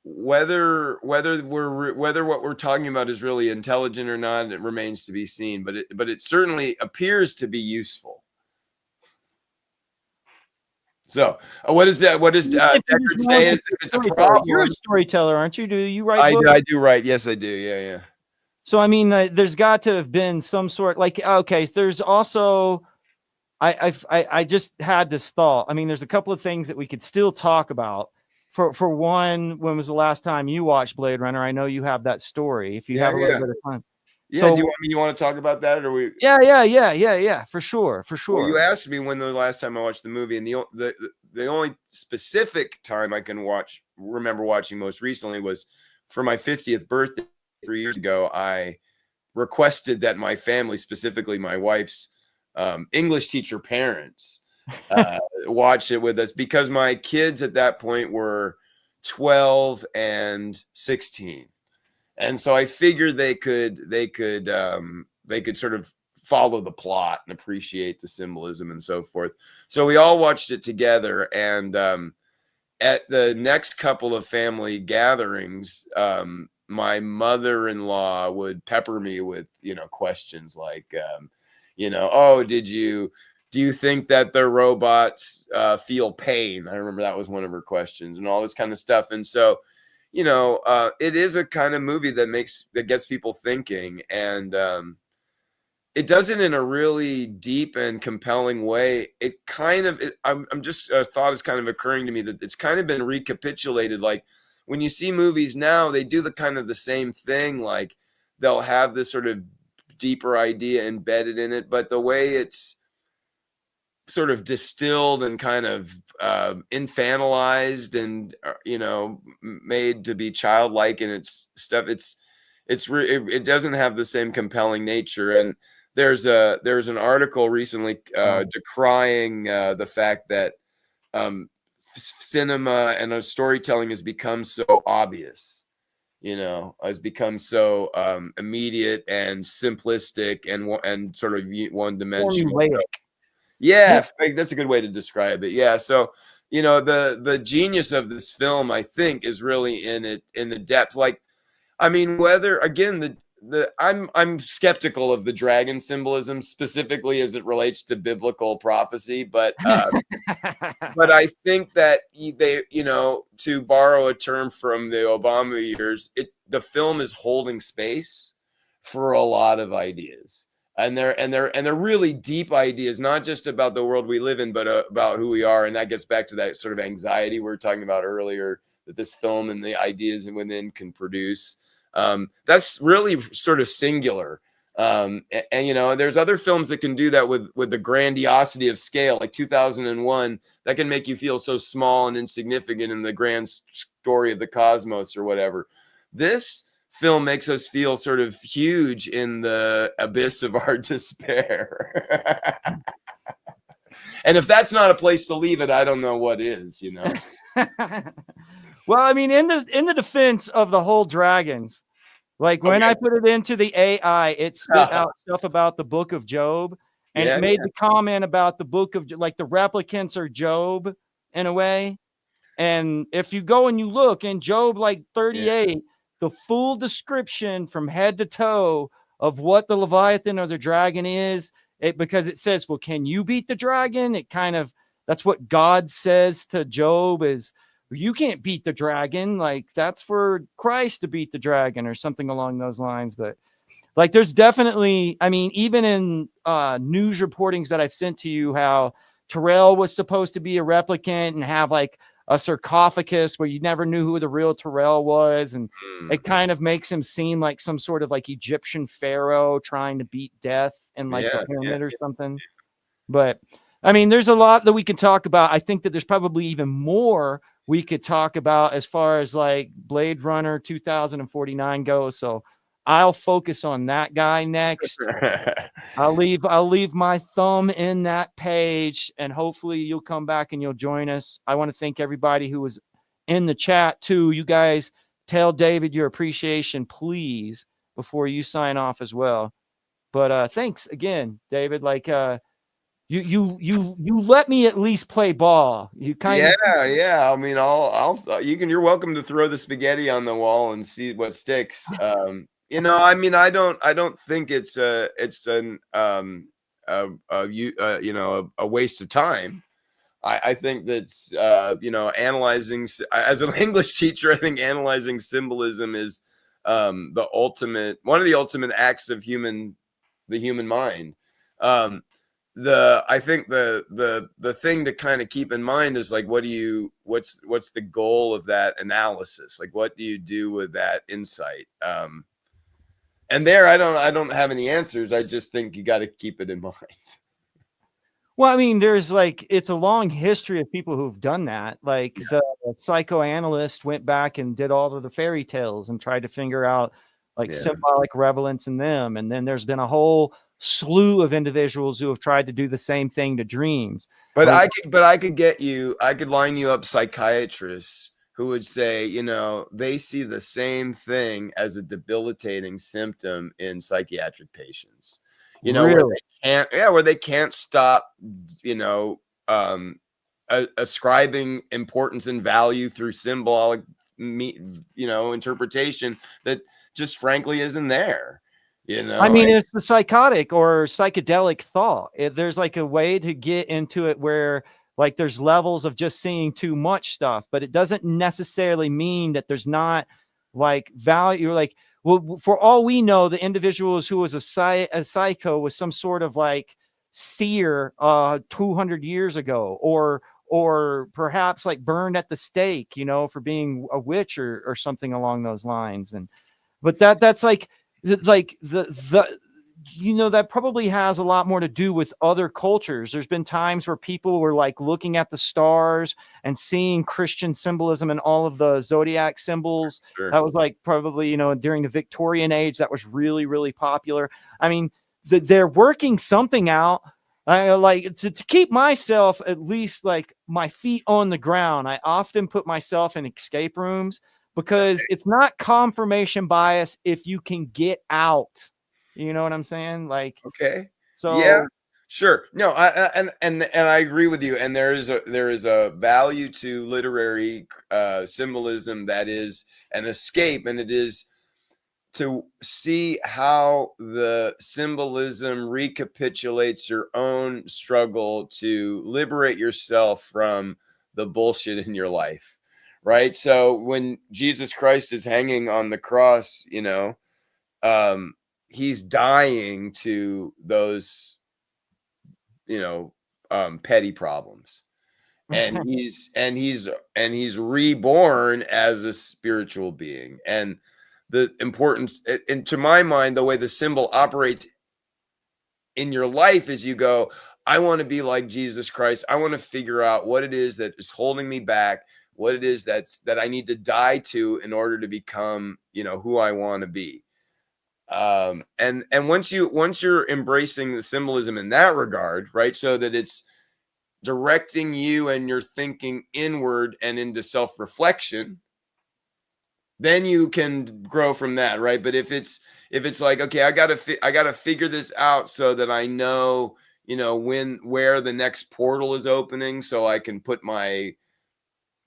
whether what we're talking about is really intelligent or not, it remains to be seen, but it certainly appears to be useful. So, what is that? What does Deckard say? Is it's a problem?
You're a storyteller, aren't you? Do you write books?
I do write. Yes, I do. Yeah.
So, I mean, there's got to have been some sort, like, okay, there's also, I just had this thought. I mean, there's a couple of things that we could still talk about. For one, when was the last time you watched Blade Runner? I know you have that story. If you have a little bit of time.
Yeah, so, do you want to talk about that, or we?
Yeah, for sure.
Well, you asked me when the last time I watched the movie, and the only specific time I can remember watching most recently was for my 50th birthday 3 years ago. I requested that my family, specifically my wife's English teacher parents, watch it with us, because my kids at that point were 12, and 16. And so I figured they could sort of follow the plot and appreciate the symbolism and so forth. So we all watched it together, and at the next couple of family gatherings, my mother-in-law would pepper me with, questions like, oh, do you think that the robots feel pain? I remember that was one of her questions, and all this kind of stuff. And so, it is a kind of movie that gets people thinking, and it does it in a really deep and compelling way. I'm just, a thought is kind of occurring to me that it's kind of been recapitulated. Like when you see movies now, they do the same thing. Like they'll have this sort of deeper idea embedded in it, but the way it's sort of distilled and kind of infantilized and made to be childlike in its stuff, it doesn't have the same compelling nature. And there's an article recently decrying the fact that cinema and storytelling has become so obvious, has become so immediate and simplistic and sort of one-dimensional. Yeah, that's a good way to describe it. Yeah, so the genius of this film, I think, is really in the depth. Like, I mean, whether again I'm skeptical of the dragon symbolism specifically as it relates to biblical prophecy, but I think that they, to borrow a term from the Obama years, the film is holding space for a lot of ideas. And they're really deep ideas, not just about the world we live in, but about who we are. And that gets back to that sort of anxiety we were talking about earlier that this film and the ideas within can produce. That's really sort of singular. And there's other films that can do that with the grandiosity of scale, like 2001, that can make you feel so small and insignificant in the grand story of the cosmos or whatever. This film makes us feel sort of huge in the abyss of our despair. And if that's not a place to leave it, I don't know what is,
Well, I mean, in the defense of the whole dragons, like when I put it into the AI, it spit out stuff about the book of Job, and it made the comment about the book of, like, the replicants are Job in a way. And if you go and you look in Job, like 38, the full description from head to toe of what the Leviathan or the dragon is, because it says, well, can you beat the dragon? That's what God says to Job, is you can't beat the dragon. Like, that's for Christ to beat the dragon or something along those lines. But like, there's definitely, I mean, even in news reportings that I've sent to you, how Terrell was supposed to be a replicant and have like a sarcophagus where you never knew who the real Terrell was. And it kind of makes him seem like some sort of like Egyptian pharaoh trying to beat death in like the pyramid or something. But I mean, there's a lot that we can talk about. I think that there's probably even more we could talk about as far as like Blade Runner 2049 goes. So I'll focus on that guy next. I'll leave my thumb in that page, and hopefully you'll come back and you'll join us. I want to thank everybody who was in the chat too. You guys tell David your appreciation, please, before you sign off as well. But thanks again, David. Like you let me at least play ball. You kind of
I mean, you're welcome to throw the spaghetti on the wall and see what sticks. I mean, I don't think it's a waste of time. I think that's analyzing, as an English teacher, I think analyzing symbolism is one of the ultimate acts of the human mind. I think the thing to kind of keep in mind is like, what's the goal of that analysis? Like, what do you do with that insight? And there, I don't have any answers. I just think you got to keep it in mind.
Well, I mean, it's a long history of people who've done that. Like the psychoanalyst went back and did all of the fairy tales and tried to figure out like symbolic relevance in them. And then there's been a whole slew of individuals who have tried to do the same thing to dreams.
But I could line you up psychiatrists who would say, you know, they see the same thing as a debilitating symptom in psychiatric patients, you know, where
Really?
they can't, yeah, where they can't stop, you know, ascribing importance and value through symbolic, you know, interpretation that just frankly isn't there. You
I
know,
mean, it's the psychotic or psychedelic thought. There's like a way to get into it where like there's levels of just seeing too much stuff, but it doesn't necessarily mean that there's not like value. Like, well, for all we know, the individuals who was a psycho was some sort of like seer 200 years ago, or perhaps like burned at the stake, you know, for being a witch or something along those lines. And but that's like the you know, that probably has a lot more to do with other cultures. There's been times where people were like looking at the stars and seeing Christian symbolism in all of the zodiac symbols.
sure.
That was like probably, you know, during the Victorian age, that was really, really popular. I mean, they're working something out. I like to keep myself at least like my feet on the ground. I often put myself in escape rooms because it's not confirmation bias if you can get out. You know what I'm saying? Like,
Okay. Yeah.
so
Sure. No, and I agree with you. And there is a value to literary symbolism that is an escape, and it is to see how the symbolism recapitulates your own struggle to liberate yourself from the bullshit in your life. Right. So when Jesus Christ is hanging on the cross, you know, he's dying to those, you know, petty problems, and he's reborn as a spiritual being. And the importance, and to my mind, the way the symbol operates in your life is you go, I want to be like Jesus Christ. I want to figure out what it is that is holding me back, what it is that I need to die to in order to become, you know, who I want to be. And once you're embracing the symbolism in that regard, right, so that it's directing you and your thinking inward and into self-reflection, then you can grow from that, right? But if it's like, okay, I gotta figure this out so that I know, you know, where the next portal is opening, so I can put my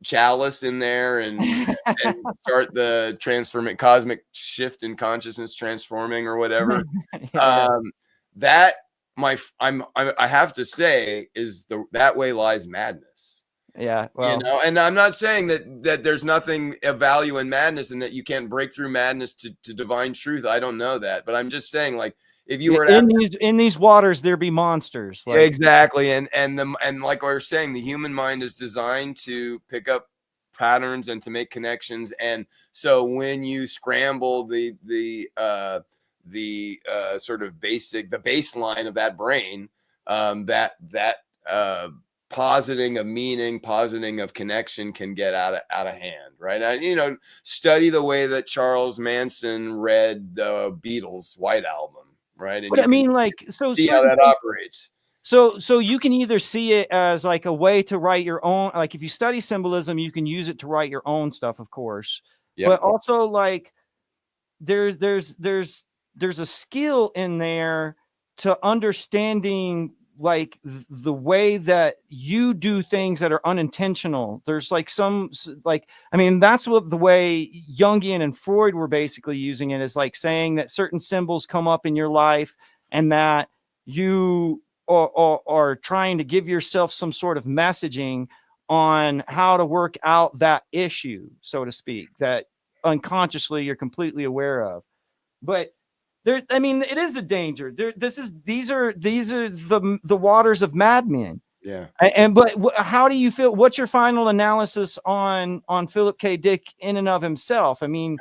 chalice in there and start the cosmic shift in consciousness transforming or whatever.
yeah,
That I have to say is that way lies madness.
yeah.
You
Well,
know, and I'm not saying that there's nothing of value in madness and that you can't break through madness to divine truth. I don't know that, but I'm just saying, like, if you were to have,
in these waters, there be monsters. Like,
exactly, and like I was saying, the human mind is designed to pick up patterns and to make connections. And so when you scramble the sort of the baseline of that brain, that positing of meaning, positing of connection can get out of hand, right? And, you know, study the way that Charles Manson read the Beatles' White Album, right? And
but I
you can
mean, like, so
see how
certain
that
things.
operates.
So you can either see it as like a way to write your own. Like, if you study symbolism, you can use it to write your own stuff, of course.
Yep.
But also, like, there's a skill in there to understanding like the way that you do things that are unintentional. There's like like, I mean, that's what the way Jungian and Freud were basically using it, is like saying that certain symbols come up in your life and that you are trying to give yourself some sort of messaging on how to work out that issue, so to speak, that unconsciously you're completely aware of. But there, I mean, it is a danger. These are the waters of madmen.
Yeah.
And but how do you feel? What's your final analysis on Philip K. Dick in and of himself? I mean,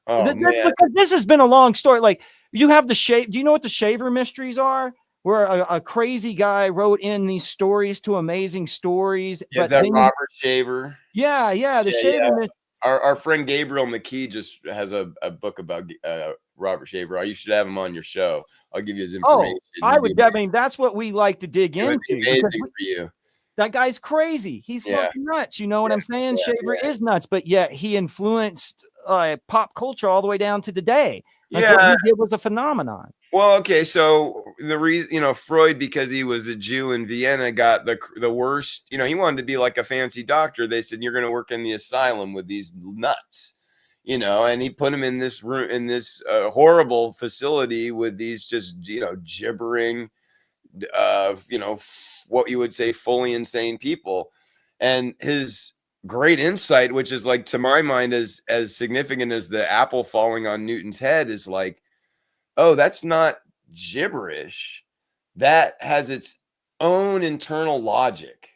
Oh man.
because this has been a long story. Like, you have the shave. Do you know what the Shaver mysteries are? Where a crazy guy wrote in these stories to amazing stories,
Yeah,
but
that
then
Robert Shaver.
yeah, the
Yeah,
Shaver
yeah.
mysteries.
Our friend Gabriel McKee just has a book about Robert Shaver. You should have him on your show. I'll give you his information.
Oh, I would. I mean, that's what we like to dig
It would be
into because
amazing for you.
that guy's crazy. He's
Yeah.
fucking nuts. You know what I'm saying?
Yeah,
Shaver is nuts, but yet he influenced pop culture all the way down to today. Like what
Yeah.
he did was a phenomenon.
Well, okay, so the reason, Freud, because he was a Jew in Vienna, got the worst. He wanted to be like a fancy doctor. They said, you're going to work in the asylum with these nuts, and he put him in this room, in this horrible facility with these just gibbering, what you would say fully insane people. And his great insight, which is like, to my mind, as significant as the apple falling on Newton's head, is like, oh, that's not gibberish. That has its own internal logic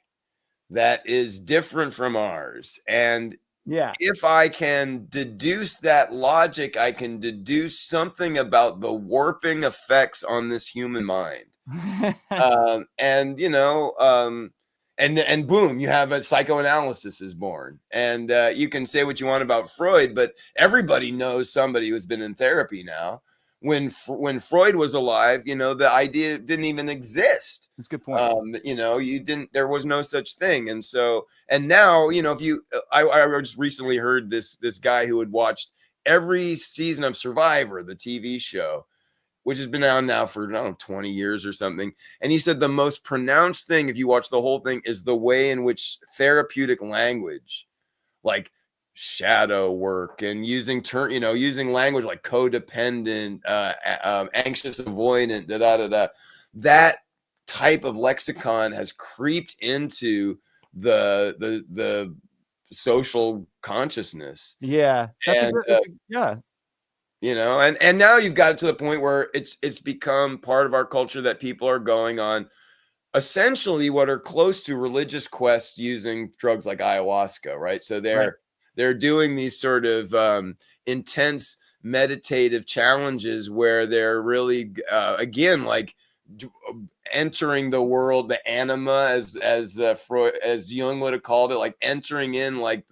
that is different from ours. And
Yeah.
if I can deduce that logic, I can deduce something about the warping effects on this human mind. And and boom, you have a psychoanalysis is born. And you can say what you want about Freud, but everybody knows somebody who's been in therapy now. When Freud was alive, the idea didn't even exist.
That's a good point.
There was no such thing. And so, and now, I just recently heard this guy who had watched every season of Survivor, the TV show, which has been on now for, I don't know, 20 years or something. And he said the most pronounced thing, if you watch the whole thing, is the way in which therapeutic language, like shadow work and using language like codependent, anxious avoidant, that type of lexicon has creeped into the social consciousness.
Yeah. That's
and
yeah.
And now you've got it to the point where it's become part of our culture that people are going on essentially what are close to religious quests using drugs like ayahuasca, right? So they're doing these sort of intense meditative challenges where they're really again, like entering the world, the anima, as Freud, as Jung would have called it, like entering in like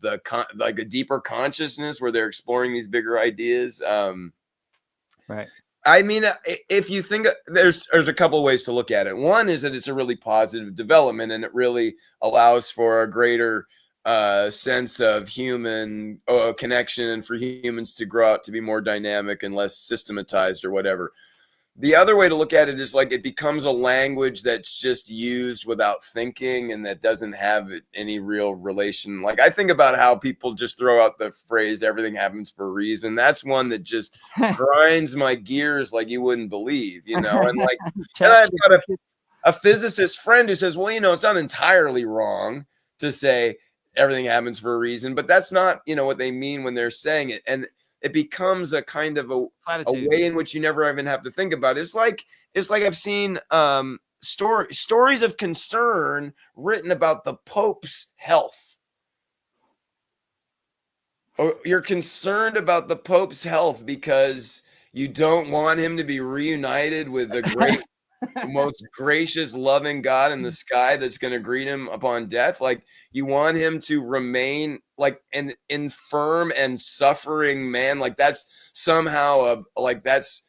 like a deeper consciousness where they're exploring these bigger ideas.
Right.
I mean, if you think, there's a couple of ways to look at it. One is that it's a really positive development, and it really allows for a greater sense of human connection, and for humans to grow out to be more dynamic and less systematized or whatever. The other way to look at it is like it becomes a language that's just used without thinking and that doesn't have any real relation. Like I think about how people just throw out the phrase "everything happens for a reason." That's one that just grinds my gears like you wouldn't believe, And like, and I've got a physicist friend who says, well, it's not entirely wrong to say everything happens for a reason, but that's not, what they mean when they're saying it. And it becomes a kind of a way in which you never even have to think about it. It's like I've seen stories of concern written about the Pope's health. Or you're concerned about the Pope's health because you don't want him to be reunited with the great, most gracious, loving God in the sky that's going to greet him upon death. Like you want him to remain like an infirm and suffering man. Like that's somehow that's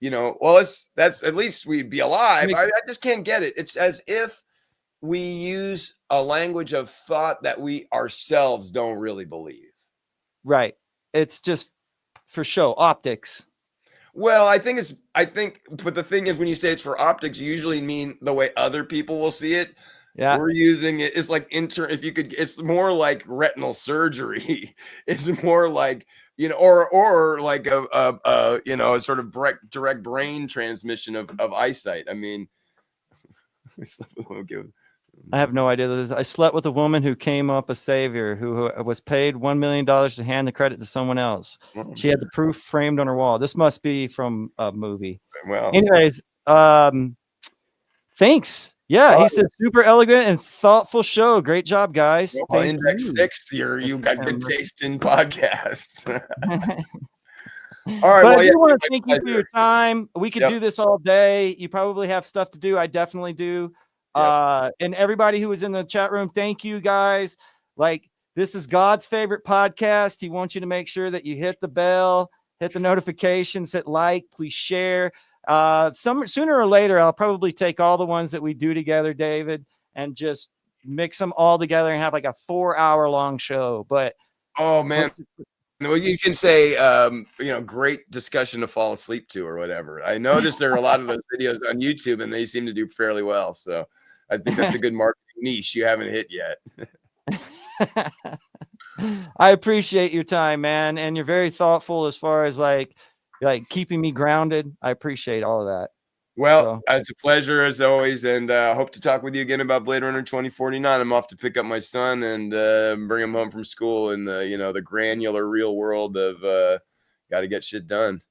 at least we'd be alive. I just can't get it. It's as if we use a language of thought that we ourselves don't really believe.
Right. It's just for show, optics.
Well, but the thing is, when you say it's for optics, you usually mean the way other people will see it.
Yeah.
We're using it. It's like it's more like retinal surgery. It's more like, or like a sort of direct brain transmission of eyesight. I mean,
I have no idea. I slept with a woman who came up a savior who was paid $1 million to hand the credit to someone else. She had the proof framed on her wall. This must be from a movie.
Well,
anyways, thanks. Yeah, he said super elegant and thoughtful show. Great job, guys.
Well, Index 6 here. You got good taste in podcasts. All right.
But I do want to thank you for your time. We could do this all day. You probably have stuff to do. I definitely do. And everybody who was in the chat room, thank you guys. Like, this is God's favorite podcast. He wants you to make sure that you hit the bell, hit the notifications, hit like, please share. Sooner or later, I'll probably take all the ones that we do together, David, and just mix them all together and have like a 4-hour long show. But
oh man, well, you can say, great discussion to fall asleep to or whatever. I noticed there are a lot of those videos on YouTube and they seem to do fairly well. So I think that's a good marketing niche you haven't hit yet.
I appreciate your time, man. And you're very thoughtful as far as like keeping me grounded. I appreciate all of that.
Well, it's a pleasure as always. And hope to talk with you again about Blade Runner 2049. I'm off to pick up my son and bring him home from school in the granular real world of got to get shit done.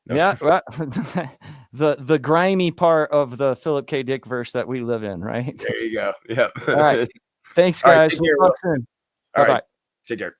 No. Yeah, well, the grimy part of the Philip K. Dick verse that we live in, right?
There you go. Yeah.
All right. Thanks, guys.
All right,
we'll talk soon. Bye-bye.
Take care.